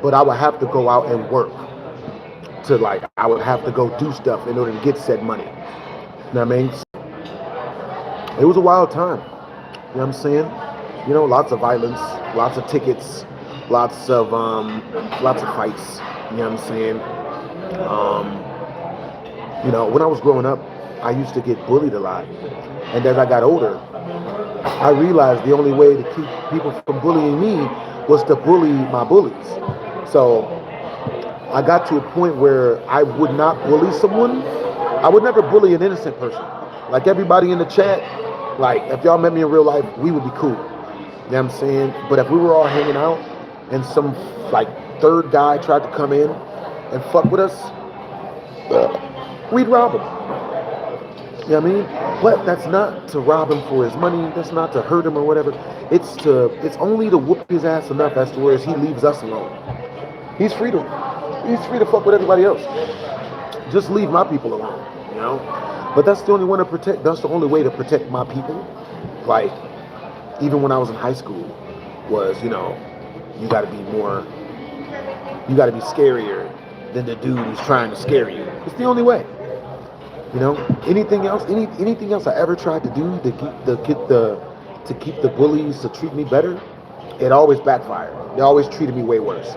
but I would have to go out and work to like, I would have to go do stuff in order to get said money. You know what I mean? It was a wild time. You know what I'm saying? You know, lots of violence, lots of tickets, lots of fights. You know what I'm saying? You know, when I was growing up, I used to get bullied a lot. And as I got older, I realized the only way to keep people from bullying me was to bully my bullies. So I got to a point where I would not bully someone. I would never bully an innocent person. Like everybody in the chat, like if y'all met me in real life, we would be cool. You know what I'm saying? But if we were all hanging out and some like third guy tried to come in and fuck with us, we'd rob him. You know what I mean? But that's not to rob him for his money. That's not to hurt him or whatever. It's only to whoop his ass enough as to where he leaves us alone. He's free to fuck with everybody else. Just leave my people alone, you know? But that's the only way to protect my people. Like, even when I was in high school, was, you know, you gotta be scarier than the dude who's trying to scare you. It's the only way. You know, anything else I ever tried to do to keep the bullies to treat me better, it always backfired. They always treated me way worse.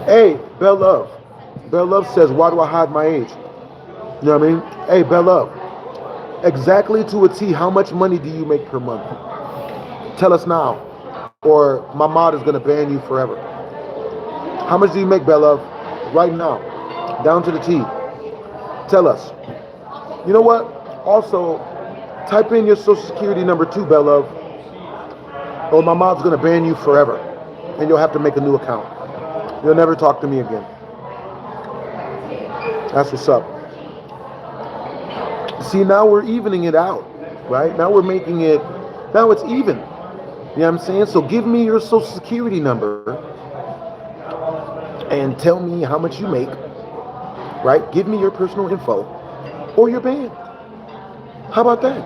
Hey, Bell Love. Bell Love says, why do I hide my age? You know what I mean? Hey, Bell Love. Exactly to a T, how much money do you make per month? Tell us now, or my mod is gonna ban you forever. How much do you make, Bell Love? Right now, down to the T. Tell us. You know what? Also, type in your social security number too, Bell Love, or my mod's gonna ban you forever, and you'll have to make a new account. You'll never talk to me again. That's what's up. See, now we're evening it out, right? Now we're making it, now it's even. You know what I'm saying? So give me your social security number and tell me how much you make, right? Give me your personal info or your band. How about that?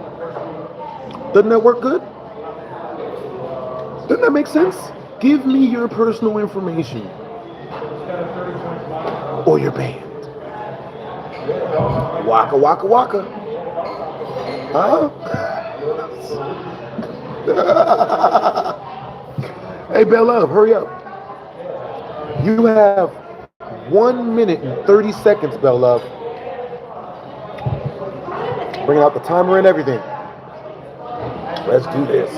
Doesn't that work good? Doesn't that make sense? Give me your personal information or your band. Waka, waka, waka. Huh? Hey, Bell Love, hurry up. You have 1 minute and 30 seconds, Bell Love. Bring out the timer and everything. Let's do this.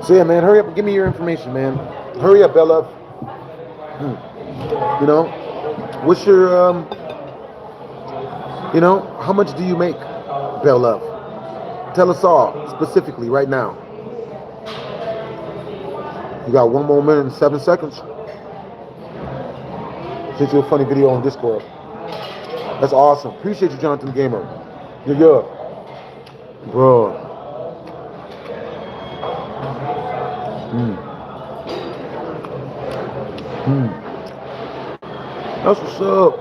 So yeah, man, hurry up and give me your information, man. Hurry up, Bella. You know, what's your, you know, how much do you make, Bella? Tell us all, specifically, right now. You got 1 more minute and 7 seconds. Sent you a funny video on Discord. That's awesome. Appreciate you, Jonathan Gamer. You're good. Bro. That's what's up.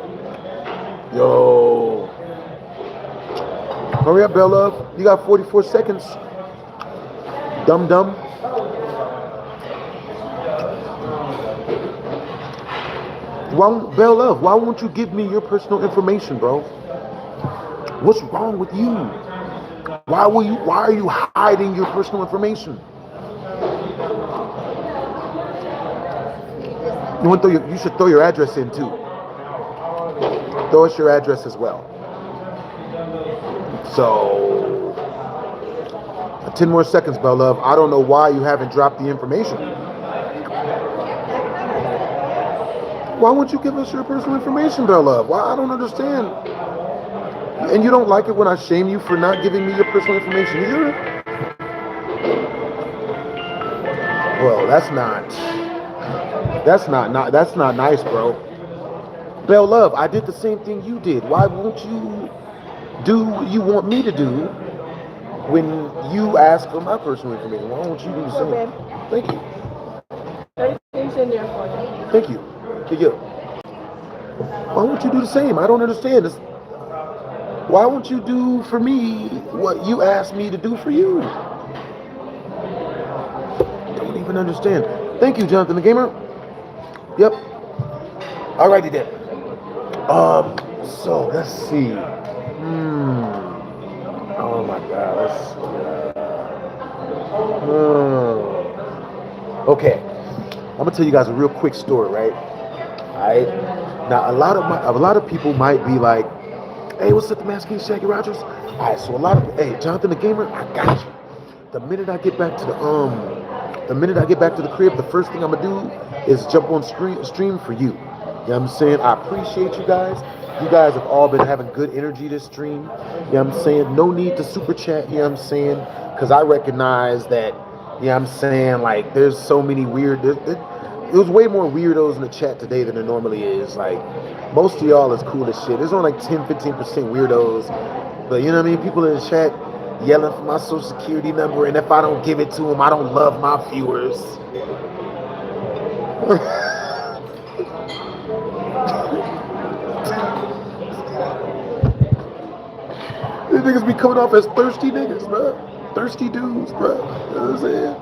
Yo. Hurry up, Bell Love. You got 44 seconds. Dum dum. Bell Love, why won't you give me your personal information, bro? What's wrong with you? Why are you hiding your personal information? You should throw your address in too. Throw us your address as well. So 10 more seconds, Bell Love. I don't know why you haven't dropped the information. Why won't you give us your personal information, Bell Love? Why? I don't understand. And you don't like it when I shame you for not giving me your personal information either? Well, that's not nice, bro. Bell Love, I did the same thing you did. Why won't you do what you want me to do when you ask for my personal information? Why won't you do the same? Thank you. Everything's in there for you. Thank you. Thank you. Why won't you do the same? I don't understand this. Why won't you do for me what you asked me to do for you? Don't even understand. Thank you, Jonathan the Gamer. Yep. Alrighty then. So let's see. Oh my God. Okay. I'm gonna tell you guys a real quick story, right? Alright. Now a lot of people might be like, hey, what's up, the Master King Shaggy Rogers? Alright, so hey, Jonathan the Gamer, I got you. The minute I get back to the crib, the first thing I'm gonna do is jump on stream for you. You know what I'm saying? I appreciate you guys. You guys have all been having good energy this stream. You know what I'm saying? No need to super chat, you know what I'm saying? Because I recognize that, you know what I'm saying, like there's so many weird, it was way more weirdos in the chat today than there normally is. Like most of y'all is cool as shit. There's only like 10-15% weirdos. But you know what I mean? People in the chat yelling for my social security number, and if I don't give it to them, I don't love my viewers. These niggas be coming off as thirsty niggas, bro. Thirsty dudes, bro. You know what I'm saying?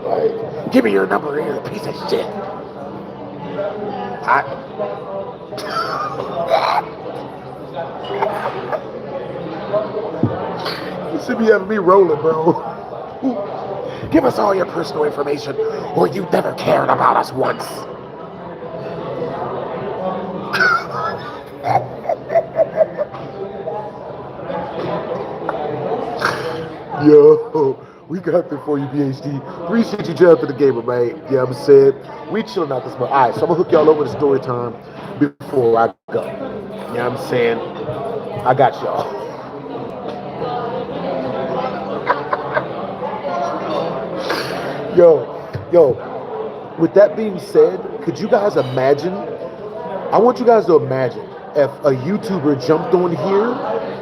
Like, give me your number, you piece of shit. You should be having me rolling, bro. Give us all your personal information, or you never cared about us once. Yo, we got there for you, PhD. Appreciate you, Jonathan the Gamer, man. Yeah, I'm saying we chilling out this month. All right, so I'm gonna hook y'all over to story time before I go. Yeah, I'm saying I got y'all. Yo. With that being said, could you guys imagine? I want you guys to imagine if a YouTuber jumped on here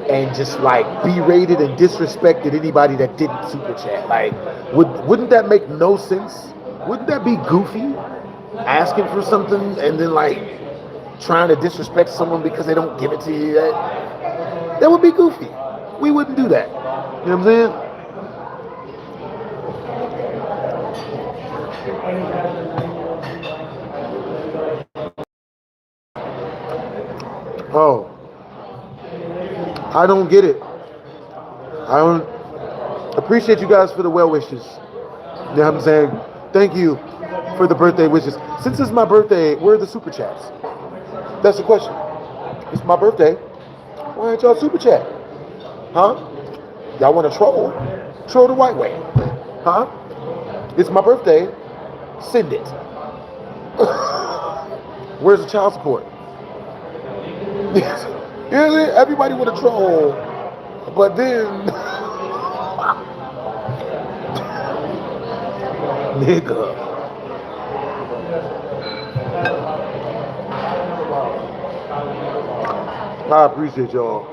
and just like berated and disrespected anybody that didn't super chat. Like, wouldn't that make no sense? Wouldn't that be goofy? Asking for something and then like trying to disrespect someone because they don't give it to you. That would be goofy. We wouldn't do that. You know what I'm saying? Oh, I don't get it. I don't appreciate you guys for the well wishes. You know what I'm saying? Thank you for the birthday wishes. Since it's my birthday, where are the super chats? That's the question. It's my birthday. Why ain't y'all super chat? Huh? Y'all want to troll? Troll the white way. Huh? It's my birthday. Send it. Where's the child support? Everybody want to troll, but then nigga. I appreciate y'all.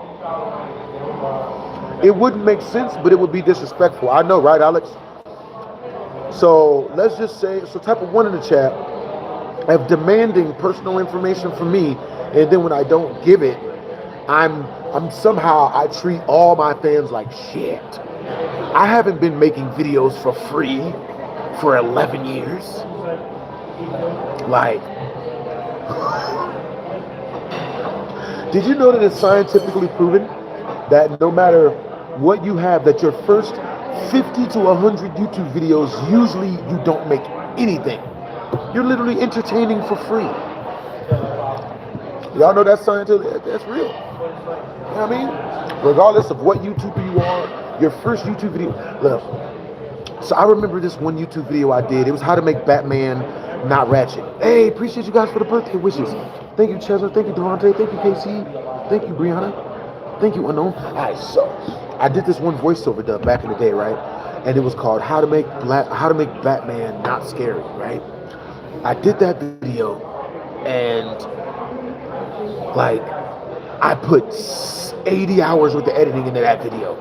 It wouldn't make sense, but it would be disrespectful. I know, right, Alex? So let's just say, so type of one in the chat of demanding personal information from me, and then when I don't give it, I'm somehow I treat all my fans like shit. I haven't been making videos for free for 11 years. Like, did you know that it's scientifically proven that no matter what you have, that your first 50 to 100 YouTube videos, usually you don't make anything. You're literally entertaining for free. Y'all know that's scientific, that's real. You know what I mean? Regardless of what YouTuber you are, your first YouTube video. Look, so I remember this one YouTube video I did. It was how to make Batman not ratchet. Hey, appreciate you guys for the birthday wishes. Thank you, Chesler. Thank you, Devontae. Thank you, KC. Thank you, Brianna. Thank you, Unknown. All right, so I did this one voiceover dub back in the day, right? And it was called How to Make Batman Not Scary, right? I did that video, and like I put 80 hours worth of editing into that video.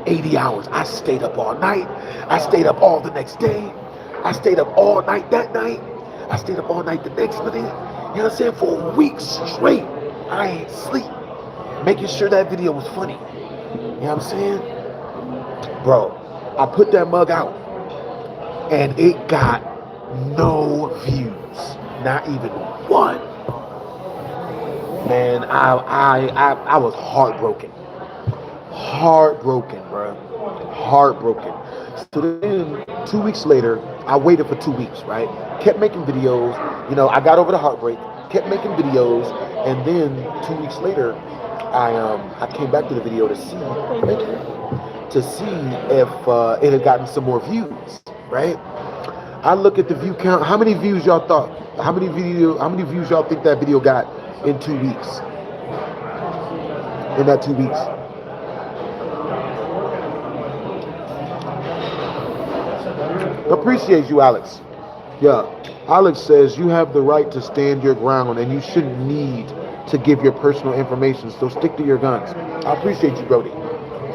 80 hours. I stayed up all night. I stayed up all the next day. I stayed up all night that night. I stayed up all night the next night. You know what I'm saying? For a week straight. I ain't sleep. Making sure that video was funny. You know what I'm saying? Bro, I put that mug out and it got no views. Not even one. Man, I was heartbroken. Heartbroken, bro. Heartbroken. So then 2 weeks later, I waited for 2 weeks, right? Kept making videos. You know, I got over the heartbreak. Kept making videos, and then 2 weeks later, I came back to the video to see if it had gotten some more views, right? I look at the view count. How many views y'all thought? How many views y'all think that video got in 2 weeks? In that 2 weeks. Appreciate you, Alex. Yeah. Alex says you have the right to stand your ground and you shouldn't need to give your personal information, so stick to your guns. I appreciate you, Brody.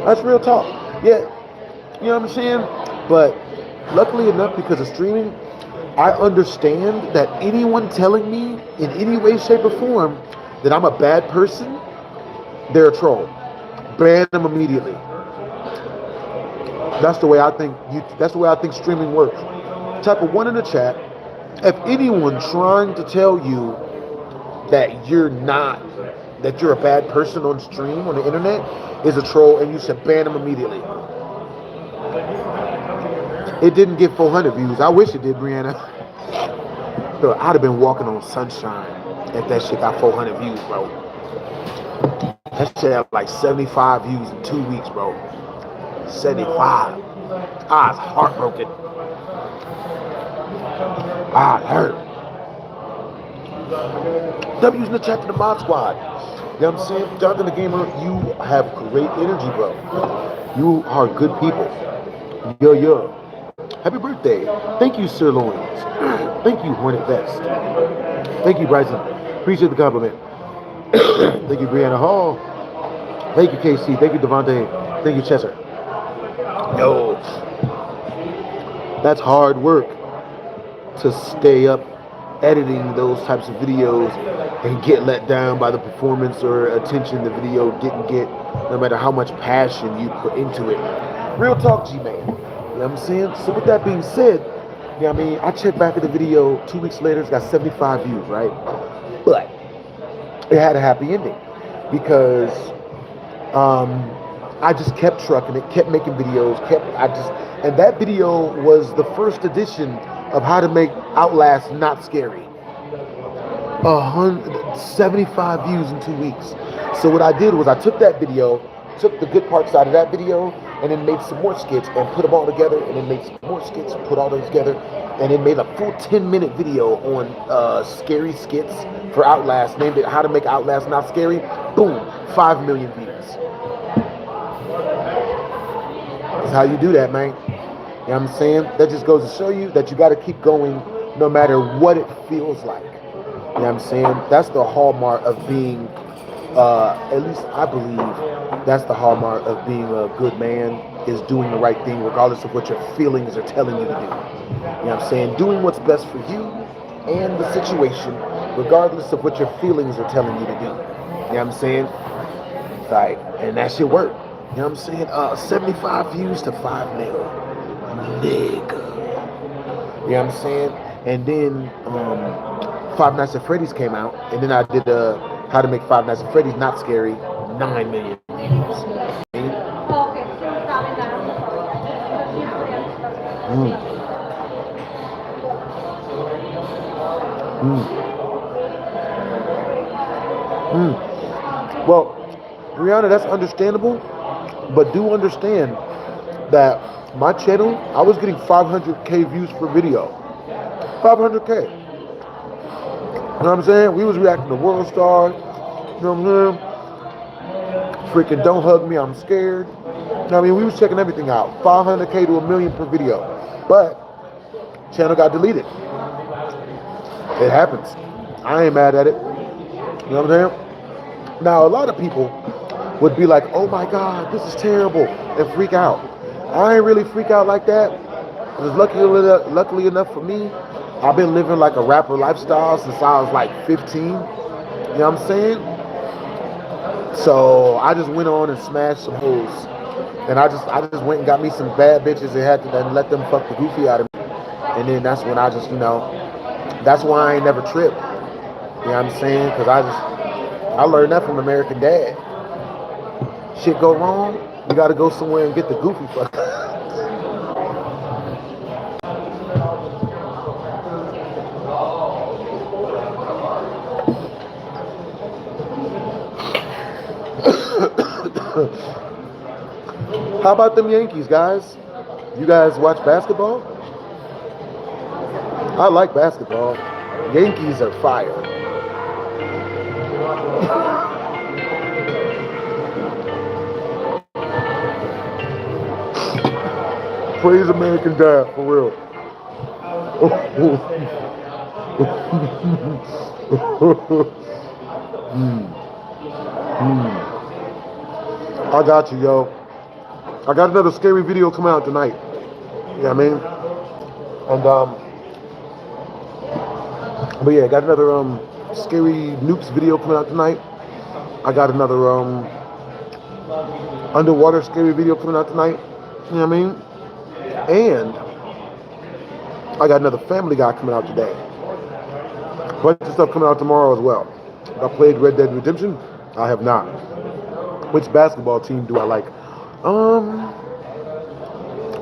That's real talk. Yeah. You know what I'm saying? But luckily enough, because of streaming, I understand that anyone telling me in any way, shape, or form that I'm a bad person, they're a troll. Ban them immediately. That's the way I think. That's the way I think streaming works. Type a 1 in the chat. If anyone trying to tell you that you're a bad person on stream on the internet is a troll, and you should ban them immediately. It didn't get 400 views. I wish it did, Brianna. Bro, I'd have been walking on sunshine if that shit got 400 views, bro. That shit had like 75 views in 2 weeks, bro. 75. I was heartbroken. I hurt. W's in the chat to the mod squad. You know what I'm saying? Jonathan the Gamer, you have great energy, bro. You are good people. Yo. Happy birthday. Thank you, Sirloins. Thank you, Hornet Vest. Thank you, Bryson. Appreciate the compliment. Thank you, Brianna Hall. Thank you, KC. Thank you, Devontae. Thank you, Chesser. Yo. That's hard work to stay up editing those types of videos and get let down by the performance or attention the video didn't get, no matter how much passion you put into it. Real talk, G-Man. You know what I'm saying? So with that being said, you know what I mean? I checked back at the video 2 weeks later, it's got 75 views, right? But it had a happy ending because I just kept trucking it, kept making videos, and that video was the first edition of how to make Outlast not scary. 175 views in 2 weeks. So what I did was I took that video, took the good parts out of that video, and then made some more skits and put them all together, and then made some more skits, put all those together, and then made a full 10-minute video on scary skits for Outlast, named it How to Make Outlast Not Scary. Boom, 5 million views. That's how you do that, man. You know what I'm saying? That just goes to show you that you got to keep going no matter what it feels like. You know what I'm saying? That's the hallmark of being, at least I believe, that's the hallmark of being a good man, is doing the right thing regardless of what your feelings are telling you to do. You know what I'm saying? Doing what's best for you and the situation, regardless of what your feelings are telling you to do. You know what I'm saying? Like, and that shit work. You know what I'm saying? 75 views to 5 mil. Nigga. You know what I'm saying? And then Five Nights at Freddy's came out, and then I did How to Make Five Nights at Freddy's Not Scary, 9 million views. Well, Rihanna, that's understandable, but do understand that my channel, I was getting 500K views per video. 500K. You know what I'm saying? We was reacting to World Star. You know what I'm saying? Freaking Don't Hug Me, I'm Scared. You know what I mean? We was checking everything out. 500K to a million per video. But channel got deleted. It happens. I ain't mad at it. You know what I'm saying? Now, a lot of people would be like, oh my God, this is terrible, and freak out. I ain't really freak out like that. Because luckily enough for me, I've been living like a rapper lifestyle since I was like 15. You know what I'm saying? So I just went on and smashed some hoes. And I just went and got me some bad bitches and had to then let them fuck the goofy out of me. And then that's when I just, that's why I ain't never tripped. You know what I'm saying? Because I learned that from American Dad. Shit go wrong, you gotta go somewhere and get the goofy fuck. How about them Yankees, guys? You guys watch basketball? I like basketball. Yankees are fire. Praise American Dad, for real. I got you, yo. I got another scary video coming out tonight. You know what I mean? And but yeah, I got another scary nukes video coming out tonight. I got another underwater scary video coming out tonight. You know what I mean? And I got another Family Guy coming out today. Bunch of stuff coming out tomorrow as well. I played Red Dead Redemption. I have not. Which basketball team do I like?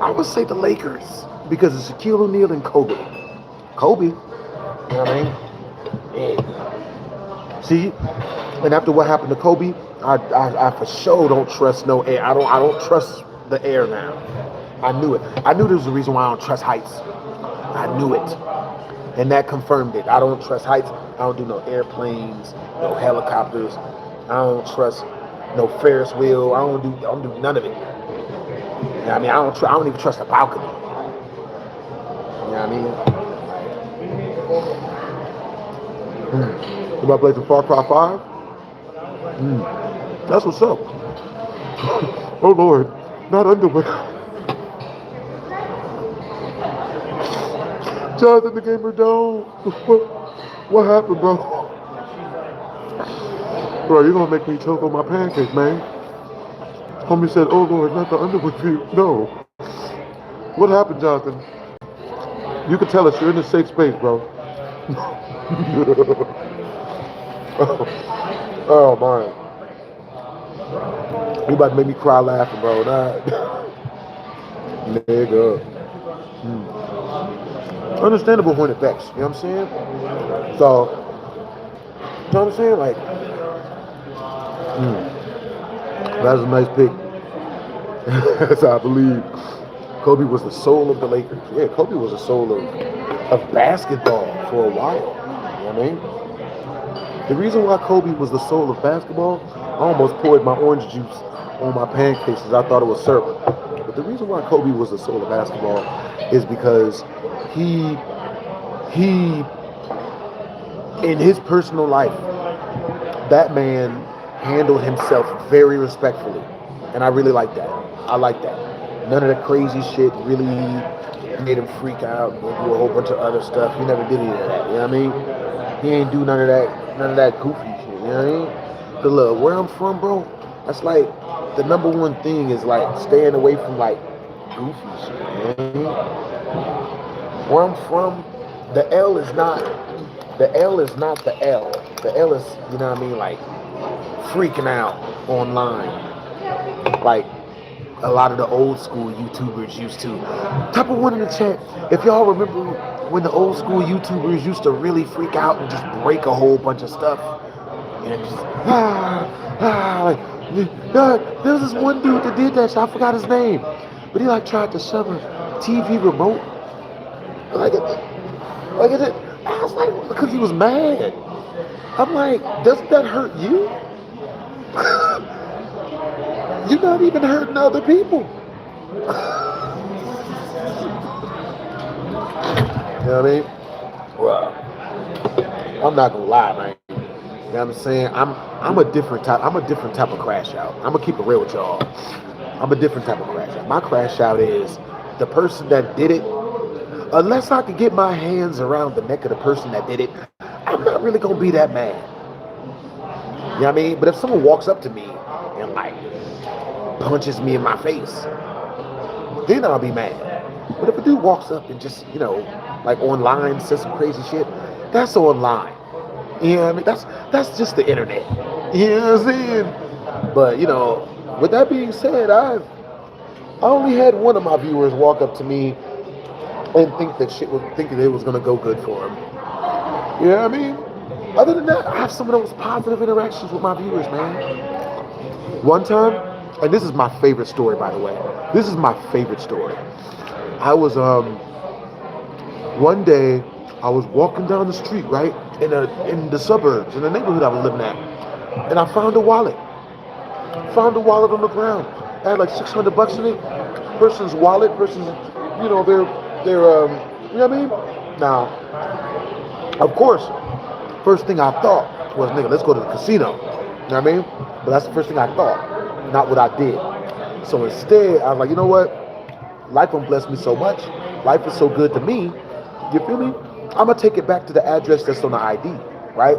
I would say the Lakers because it's Shaquille O'Neal and Kobe. Kobe, you know what I mean? Yeah. See, and after what happened to Kobe, I for sure don't trust no air. I don't trust the air now. I knew it. I knew there was a reason why I don't trust heights. I knew it, and that confirmed it. I don't trust heights. I don't do no airplanes, no helicopters. I don't trust no Ferris wheel. I don't do none of it. You know what I mean? I don't even trust a balcony. You know what I mean? You about to play some Far Cry 5? That's what's up. Oh Lord, not underwear. Jonathan the Gamer Dome. What happened, bro? Bro, you're gonna make me choke on my pancake, man. Homie said, oh Lord, not the underwear view. No. What happened, Jonathan? You can tell us, you're in a safe space, bro. Oh man. You about to make me cry laughing, bro. Nah. Nigga. Understandable horn effects, you know what I'm saying? So, you know what I'm saying? Like, that was a nice pick. That's how I believe. Kobe was the soul of the Lakers. Yeah, Kobe was the soul of basketball for a while. You know what I mean? The reason why Kobe was the soul of basketball, I almost poured my orange juice on my pancakes because I thought it was syrup. But the reason why Kobe was the soul of basketball is because he in his personal life, that man handled himself very respectfully. And I really like that. I like that. None of the crazy shit really made him freak out and do a whole bunch of other stuff. He never did any of that, you know what I mean? He ain't do none of that goofy shit, you know what I mean? The look, where I'm from, bro, that's like the number one thing is like staying away from like goofy shit, you know what I mean? Where I'm from, the L is not the L. The L is, you know what I mean, like freaking out online. Like a lot of the old school YouTubers used to. Type of one in the chat, if y'all remember when the old school YouTubers used to really freak out and just break a whole bunch of stuff. And just, like, yeah, there was this one dude that did that shit. I forgot his name. But he like tried to shove a TV remote like it, like it. I was like, because he was mad. I'm like, doesn't that hurt you? You're not even hurting other people. You know what I mean? Well, I'm not gonna lie, man. You know what I'm saying? I'm a different type. I'm a different type of crash out. I'm gonna keep it real with y'all. I'm a different type of crash out. My crash out is the person that did it. Unless I could get my hands around the neck of the person that did it, I'm not really gonna be that mad. You know what I mean? But if someone walks up to me and like punches me in my face, then I'll be mad. But if a dude walks up and just, like online says some crazy shit, that's online. You know what I mean? That's just the internet. You know what I'm saying? But with that being said, I only had one of my viewers walk up to me and think that it was gonna go good for him. You know what I mean? Other than that, I have some of those positive interactions with my viewers, man. One time, and this is my favorite story, by the way. This is my favorite story. I was one day I was walking down the street, right, in the suburbs, in the neighborhood I was living at, and I found a wallet. Found a wallet on the ground. I had like $600 in it. Person's wallet, their you know what I mean? Now, of course, first thing I thought was, nigga, let's go to the casino. You know what I mean? But that's the first thing I thought, not what I did. So instead, I was like, you know what? Life don't bless me so much. Life is so good to me. You feel me? I'm gonna take it back to the address that's on the ID, right?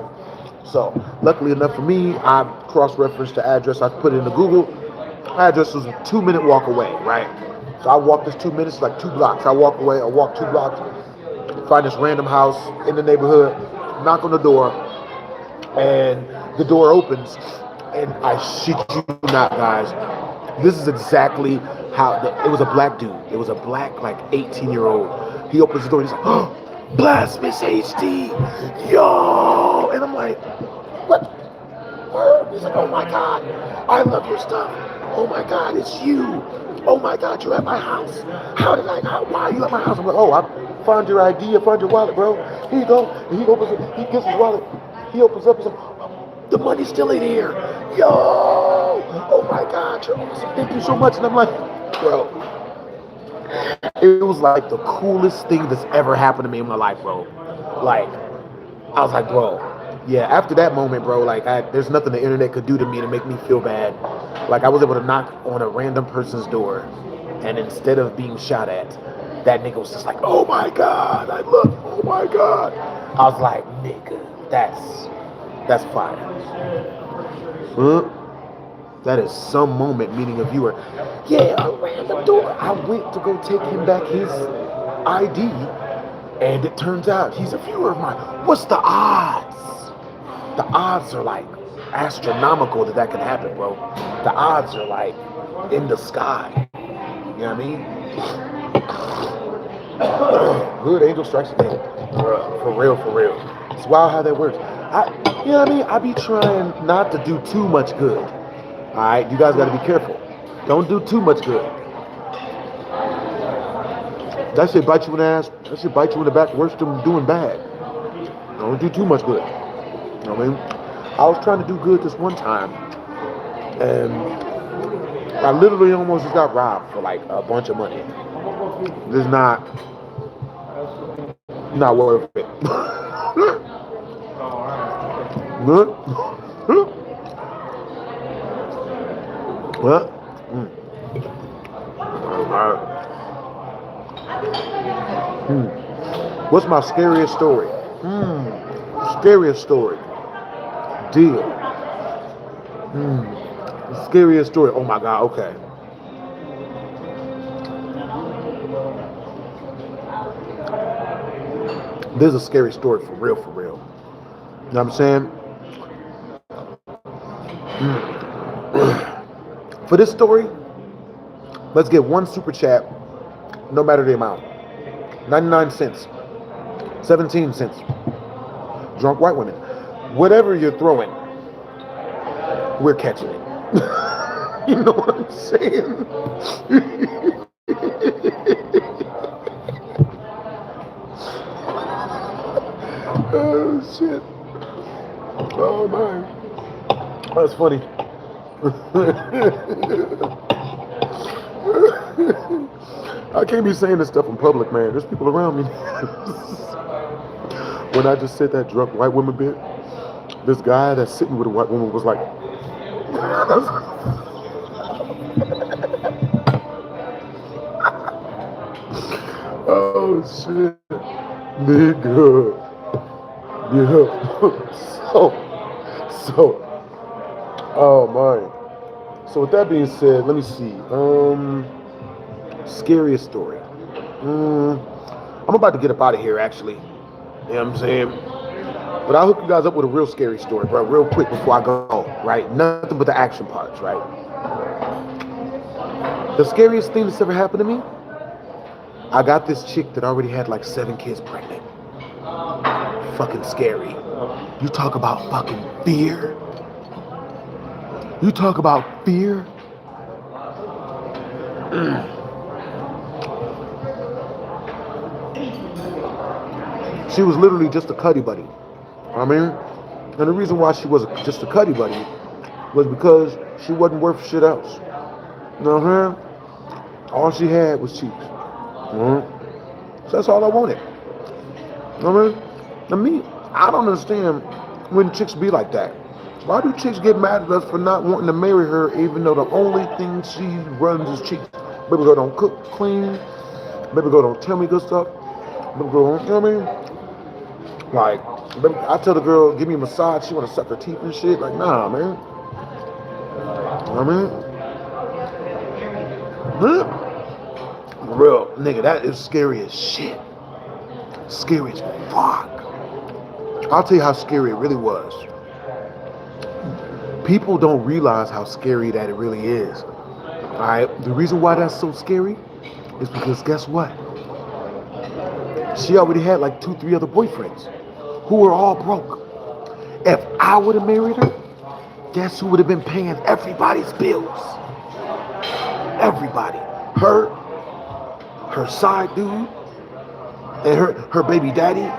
So, luckily enough for me, I cross-referenced the address. I put it into Google. My address was a 2-minute walk away, right? So I walked this 2 minutes, like 2 blocks. I walk 2 blocks, find this random house in the neighborhood, knock on the door, and the door opens, and I shit you not, guys. This is exactly how, it was a black dude. It was a black, like, 18-year-old. He opens the door and he's like, oh, BlastphamousHD, yo! And I'm like, what? He's like, oh my God, I love your stuff. Oh my God, it's you. Oh my God, you're at my house. Why are you at my house? I'm like, oh, I found your ID, I found your wallet, bro. Here you go. And he opens it, he gets his wallet. He opens up, he's like, the money's still in here. Yo! Oh my God, you're awesome. Thank you so much. And I'm like, bro, it was like the coolest thing that's ever happened to me in my life, bro. Like, I was like, bro, yeah, after that moment, bro, like, there's nothing the internet could do to me to make me feel bad. Like, I was able to knock on a random person's door, and instead of being shot at, that nigga was just like, oh my God, oh my God. I was like, nigga, that's fire. Huh? That is some moment meeting a viewer. Yeah, a random door. I went to go take him back his ID, and it turns out he's a viewer of mine. What's the odds? The odds are like astronomical that can happen, bro. The odds are like in the sky. You know what I mean? Good angel strikes again. For real. It's wild how that works. You know what I mean? I be trying not to do too much good. All right, you guys got to be careful. Don't do too much good. That shit bite you in the ass. That shit bite you in the back worse than doing bad. Don't do too much good. You know what I mean? I was trying to do good this one time, and I literally almost just got robbed for like a bunch of money. It's not worth it. Good? What? What's my scariest story? Scariest story. Deal. Scariest story. Oh my God, okay. This is a scary story for real. You know what I'm saying? For this story, let's get one super chat, no matter the amount. 99 cents, 17 cents. Drunk white women. Whatever you're throwing, we're catching it. You know what I'm saying? Oh shit. Oh my. That's funny. I can't be saying this stuff in public, man. There's people around me. When I just said that drunk white woman bit, this guy that's sitting with a white woman was like, oh shit, nigga. Yeah. So, oh my. So with that being said, let me see. Scariest story. I'm about to get up out of here, actually. You know what I'm saying? But I'll hook you guys up with a real scary story, bro, real quick before I go, right? Nothing but the action parts, right? The scariest thing that's ever happened to me, I got this chick that already had like 7 kids pregnant. Fucking scary. You talk about fucking fear. You talk about fear. She was literally just a cuddy buddy. I mean, and the reason why she was just a cuddy buddy was because she wasn't worth shit else. You know what I'm saying? All she had was cheeks. So that's all I wanted. You know what I mean, I don't understand when chicks be like that. Why do chicks get mad at us for not wanting to marry her even though the only thing she runs is cheeks? Baby girl don't cook clean. Baby girl don't tell me good stuff. Baby girl don't, you know what I mean? Like, I tell the girl, give me a massage, she want to suck her teeth and shit. Like, nah, man. You know what I mean? For real, nigga, that is scary as shit. Scary as fuck. I'll tell you how scary it really was. People don't realize how scary that it really is. Alright, the reason why that's so scary is because guess what? She already had like 2-3 other boyfriends who were all broke. If I would have married her, guess who would have been paying everybody's bills? Everybody. Her side dude, and her baby daddy.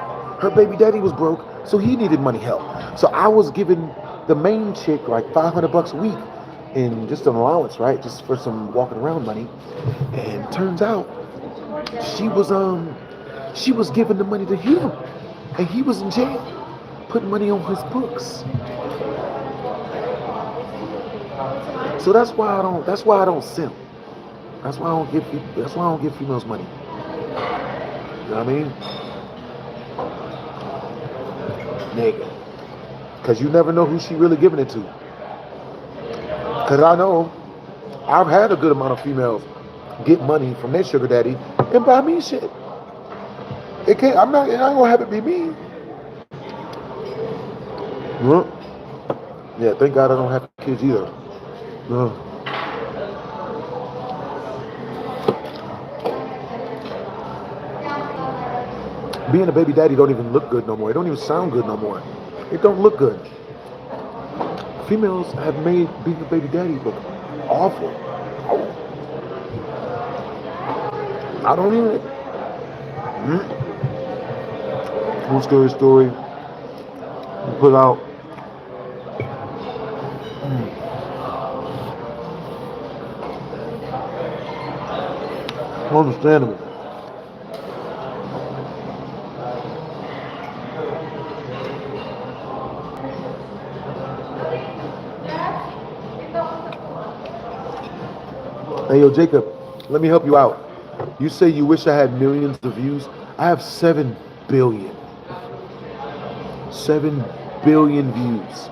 Her baby daddy was broke, so he needed money help. So I was giving the main chick like $500 a week in just an allowance, right? Just for some walking around money. And turns out she was giving the money to him, and he was in jail, putting money on his books. So that's why I don't simp. That's why I don't give females money. You know what I mean? Nigga. Cause you never know who she really giving it to. Cause I know I've had a good amount of females get money from their sugar daddy and buy me shit. It ain't gonna have it be me. Yeah, thank God I don't have kids either. Being a baby daddy don't even look good no more. It don't even sound good no more. It don't look good. Females have made being a baby daddy look awful. I don't even. One scary story. Put out. Understandable. Hey, yo, Jacob, let me help you out. You say you wish I had millions of views. I have 7 billion. 7 billion views.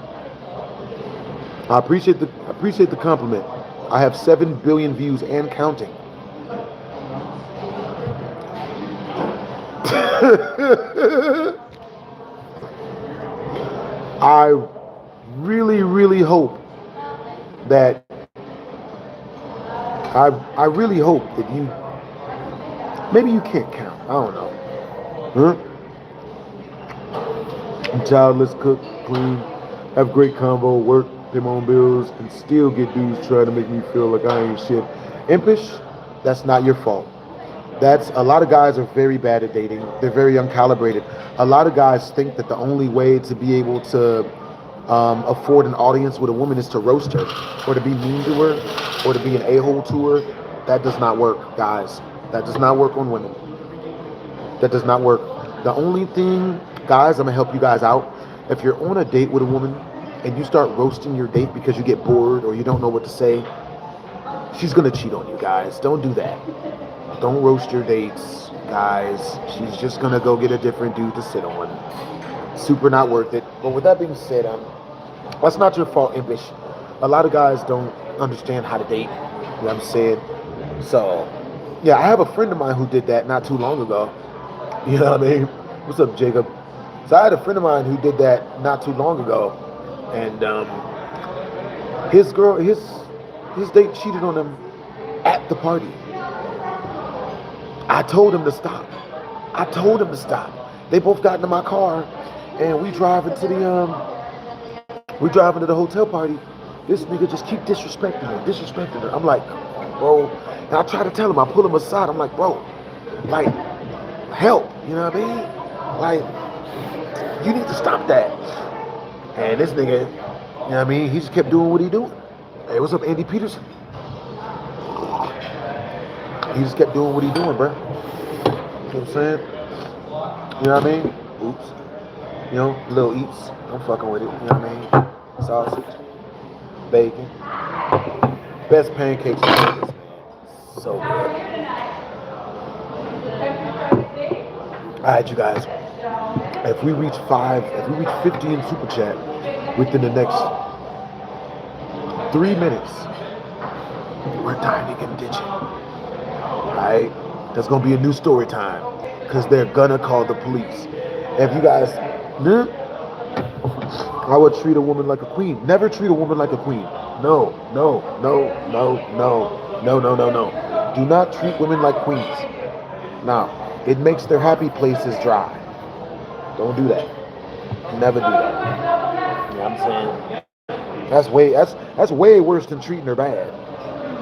I appreciate the compliment. I have 7 billion views and counting. I really, really hope that I really hope that you, maybe you can't count, I don't know. Childless, cook, clean, have great combo, work, pay my own bills, and still get dudes trying to make me feel like I ain't shit. Impish, that's not your fault. That's a lot of guys are very bad at dating. They're very uncalibrated. A lot of guys think that the only way to be able to afford an audience with a woman is to roast her, or to be mean to her, or to be an a-hole to her. That does not work, guys. That does not work on women. That does not work. The only thing, guys, I'm gonna help you guys out. If you're on a date with a woman and you start roasting your date because you get bored or you don't know what to say, she's gonna cheat on you, guys. Don't do that. Don't roast your dates, guys. She's just gonna go get a different dude to sit on. Super not worth it. But with that being said, that's not your fault, Impish. A lot of guys don't understand how to date. You know what I'm saying? So, yeah, I have a friend of mine who did that not too long ago. You know what I mean? What's up, Jacob? So I had a friend of mine who did that not too long ago, and his date cheated on him at the party. I told him to stop. They both got into my car, and we drive into the hotel party. This nigga just keep disrespecting her. I'm like, bro, and I try to tell him. I pull him aside. I'm like, bro, like, help. You know what I mean? Like, you need to stop that. And this nigga, you know what I mean? He just kept doing what he doing. Hey, what's up, Andy Peterson? He just kept doing what he doing, bro. You know what I'm saying? You know what I mean? Oops. You know, little eats. I'm fucking with it. You know what I mean? Sausage, bacon, best pancakes. So good. All right, you guys. If we reach 50 in Super Chat within the next 3 minutes, we're dying to get ditching. Alright? There's gonna be a new story time. Because they're gonna call the police. If you guys, I would treat a woman like a queen. Never treat a woman like a queen. No. Do not treat women like queens. Now, it makes their happy places dry. Don't do that. Never do that. You know what I'm saying? That's way worse than treating her bad.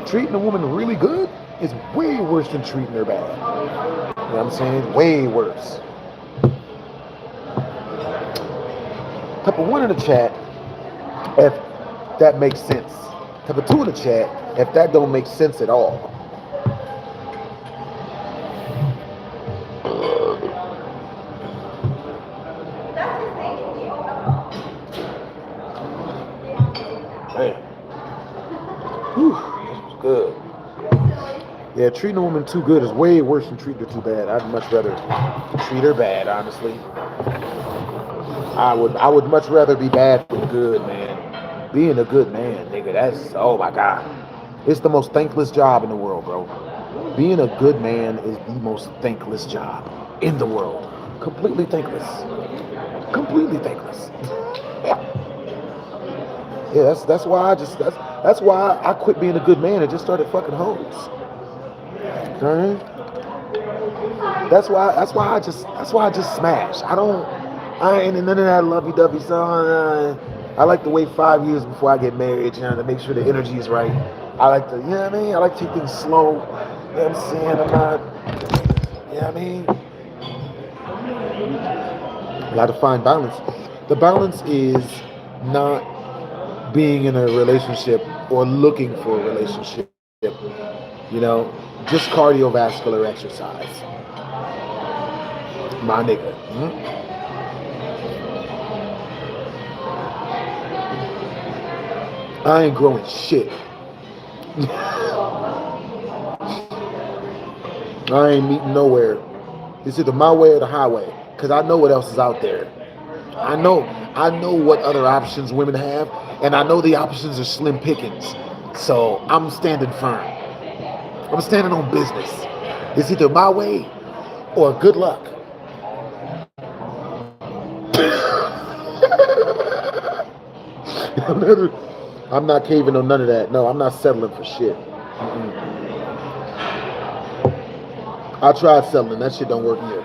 Treating a woman really good is way worse than treating her bad. You know what I'm saying? Way worse. Type of 1 in the chat if that makes sense. Type of 2 in the chat if that don't make sense at all. Man. Whew, this was good. Yeah, treating a woman too good is way worse than treating her too bad. I'd much rather treat her bad, honestly. I would much rather be bad than good, man. Being a good man, nigga, that's, oh my God. It's the most thankless job in the world, bro. Being a good man is the most thankless job in the world. Completely thankless. Completely thankless. Yeah, that's why I quit being a good man and just started fucking hoes. Okay? That's why I just smash. I ain't in none of that lovey-dovey song. I like to wait 5 years before I get married, you know, to make sure the energy is right. I like to, you know what I mean? I like to take things slow. You know what I'm saying? I'm not, you know what I mean? You got to find balance. The balance is not being in a relationship or looking for a relationship, you know, just cardiovascular exercise. My nigga. I ain't growing shit. I ain't meeting nowhere. It's either my way or the highway, because I know what else is out there. I know what other options women have, and I know the options are slim pickings. So I'm standing firm. I'm standing on business. It's either my way or good luck. I'm not caving on none of that. No, I'm not settling for shit. I tried settling. That shit don't work here.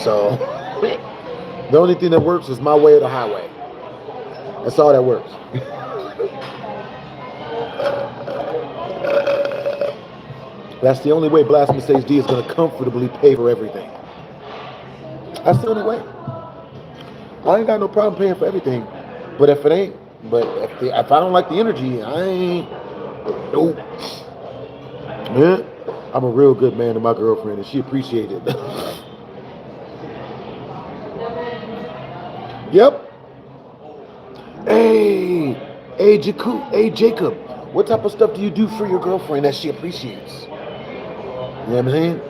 So the only thing that works is my way or the highway. That's all that works. That's the only way BlastphamousHD is going to comfortably pay for everything. That's the only way. I ain't got no problem paying for everything, but if it ain't, if I don't like the energy, I ain't. Nope. Yeah, I'm a real good man to my girlfriend, and she appreciated it. Yep. Hey, Jacob, what type of stuff do you do for your girlfriend that she appreciates? You know what I'm saying?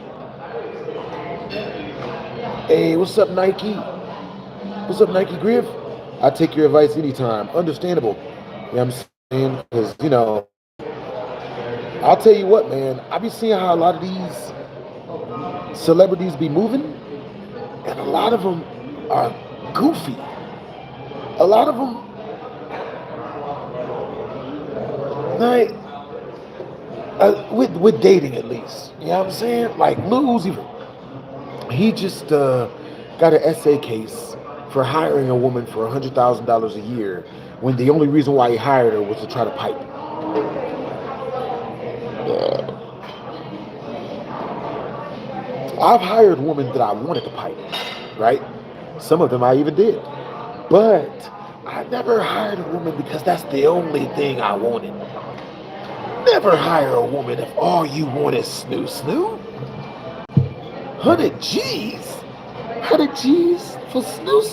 Hey, what's up, Nike? What's up, Nike Griff? I take your advice anytime. Understandable. You know what I'm saying? Because, I'll tell you what, man. I be seeing how a lot of these celebrities be moving, and a lot of them are goofy. A lot of them, like, with dating at least. You know what I'm saying? Like, Lil Uzi, he just got an essay case for hiring a woman for $100,000 a year when the only reason why he hired her was to try to pipe. I've hired women that I wanted to pipe, right? Some of them I even did. But I never hired a woman because that's the only thing I wanted. Never hire a woman if all you want is snoo. 100 G's? 100 G's for snoo?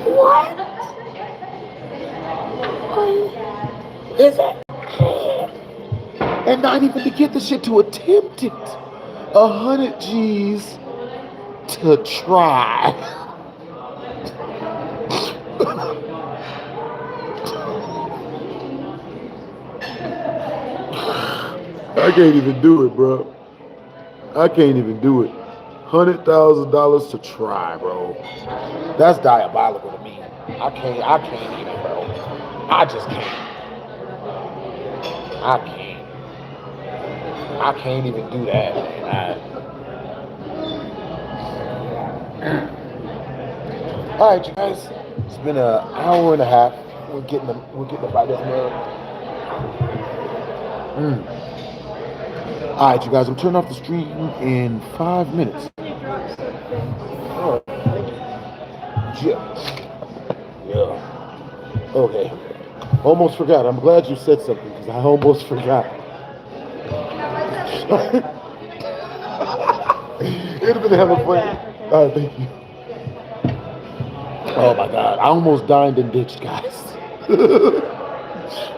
What? Is it? And not even to get the shit to attempt it. 100 G's to try. I can't even do it, bro. I can't even do it. $100,000 to try, bro. That's diabolical to me. I can't even, bro. I just can't. I can't even do that, man. All right, you guys. It's been an hour and a half. We're getting about this man. All right, you guys. I'm turning off the stream in 5 minutes. Oh, yeah. Okay. Almost forgot. I'm glad you said something because I almost forgot. It'd have been hella funny. All right, thank you. Oh my God, I almost dined and ditched, guys.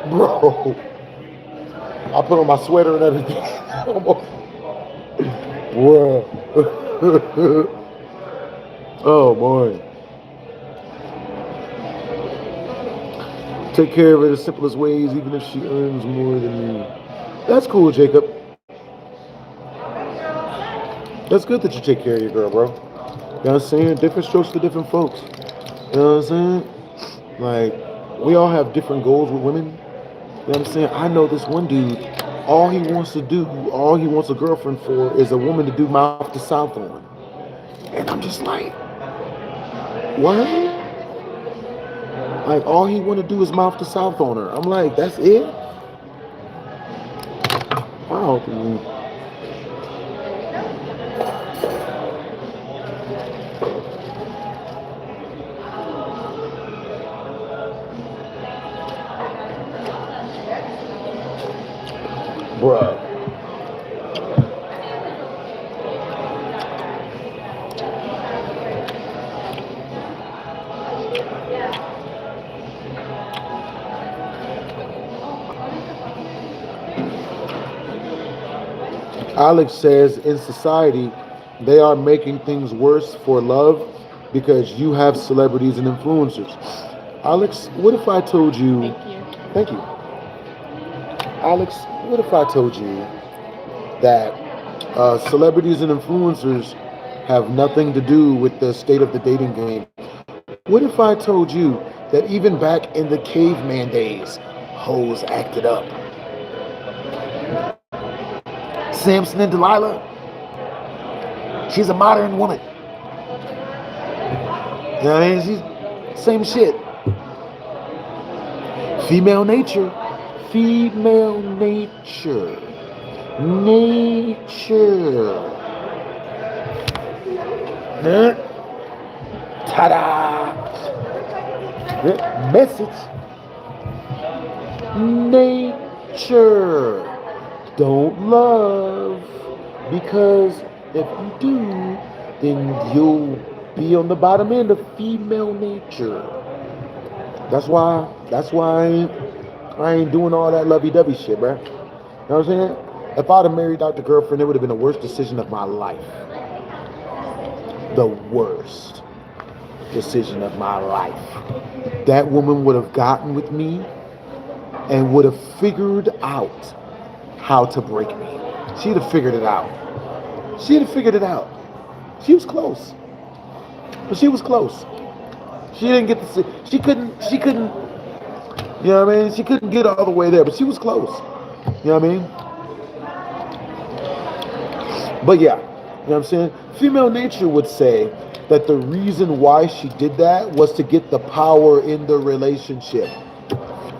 Bro, I put on my sweater and everything. Almost. Bro. Oh boy. Take care of her the simplest ways, even if she earns more than me. That's cool, Jacob. That's good that you take care of your girl, bro. You know what I'm saying? Different strokes for different folks. You know what I'm saying? Like, we all have different goals with women. You know what I'm saying? I know this one dude, all he wants a girlfriend for is a woman to do mouth to south on. And I'm just like, what? Like, all he want to do is mouth to south on her. I'm like, that's it? Wow. Bruh. Alex says, in society, they are making things worse for love because you have celebrities and influencers. Alex, what if I told you... Thank you. Alex, what if I told you that celebrities and influencers have nothing to do with the state of the dating game? What if I told you that even back in the caveman days, hoes acted up? Samson and Delilah, she's a modern woman. You know what I mean? She's same shit. Female nature. Female nature. Nature. Ta-da! Message. Nature. Don't love. Because if you do, then you'll be on the bottom end of female nature. That's why I ain't doing all that lovey-dovey shit, bro. You know what I'm saying? If I'd have married Dr. Girlfriend, it would have been the worst decision of my life. The worst decision of my life. That woman would have gotten with me and would have figured out how to break me. She'd have figured it out. She'd have figured it out. She was close. But she was close. She didn't get to see, she couldn't, you know what I mean? She couldn't get all the way there, but she was close. You know what I mean? But yeah, you know what I'm saying? Female nature would say that the reason why she did that was to get the power in the relationship.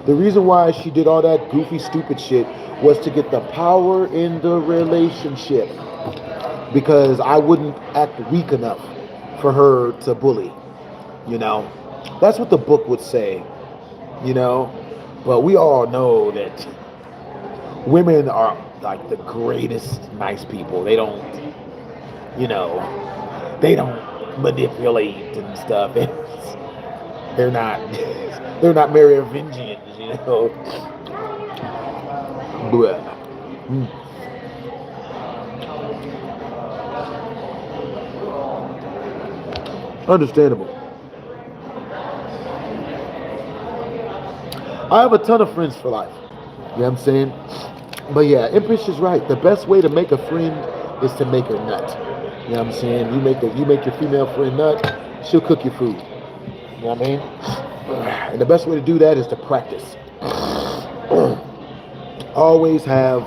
The reason why she did all that goofy, stupid shit was to get the power in the relationship. Because I wouldn't act weak enough for her to bully. You know? That's what the book would say. You know? But we all know that women are like the greatest nice people. They don't, you know, they don't manipulate and stuff. They're not Merovingians, you know. Blah. Understandable. I have a ton of friends for life. You know what I'm saying? But yeah, Empress is right. The best way to make a friend is to make her nut. You know what I'm saying? You make your female friend nut, she'll cook your food. You know what I mean? And the best way to do that is to practice. Always have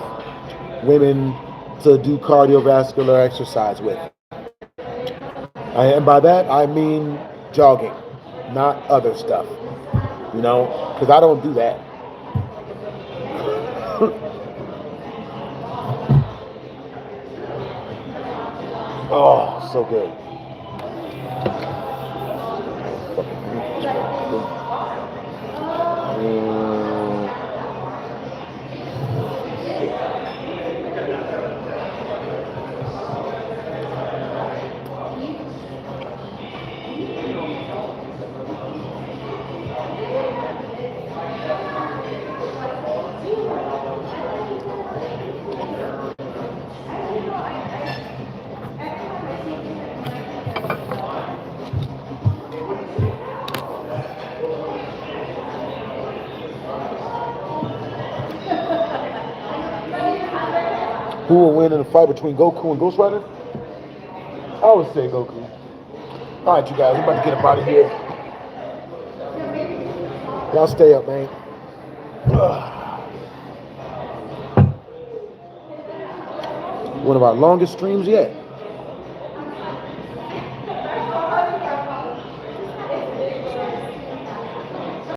women to do cardiovascular exercise with. And by that, I mean jogging, not other stuff. You know? Because I don't do that. Oh, so good. Who will win in a fight between Goku and Ghost Rider? I would say Goku. All right, you guys, we're about to get up out of here. Y'all stay up, man. One of our longest streams yet.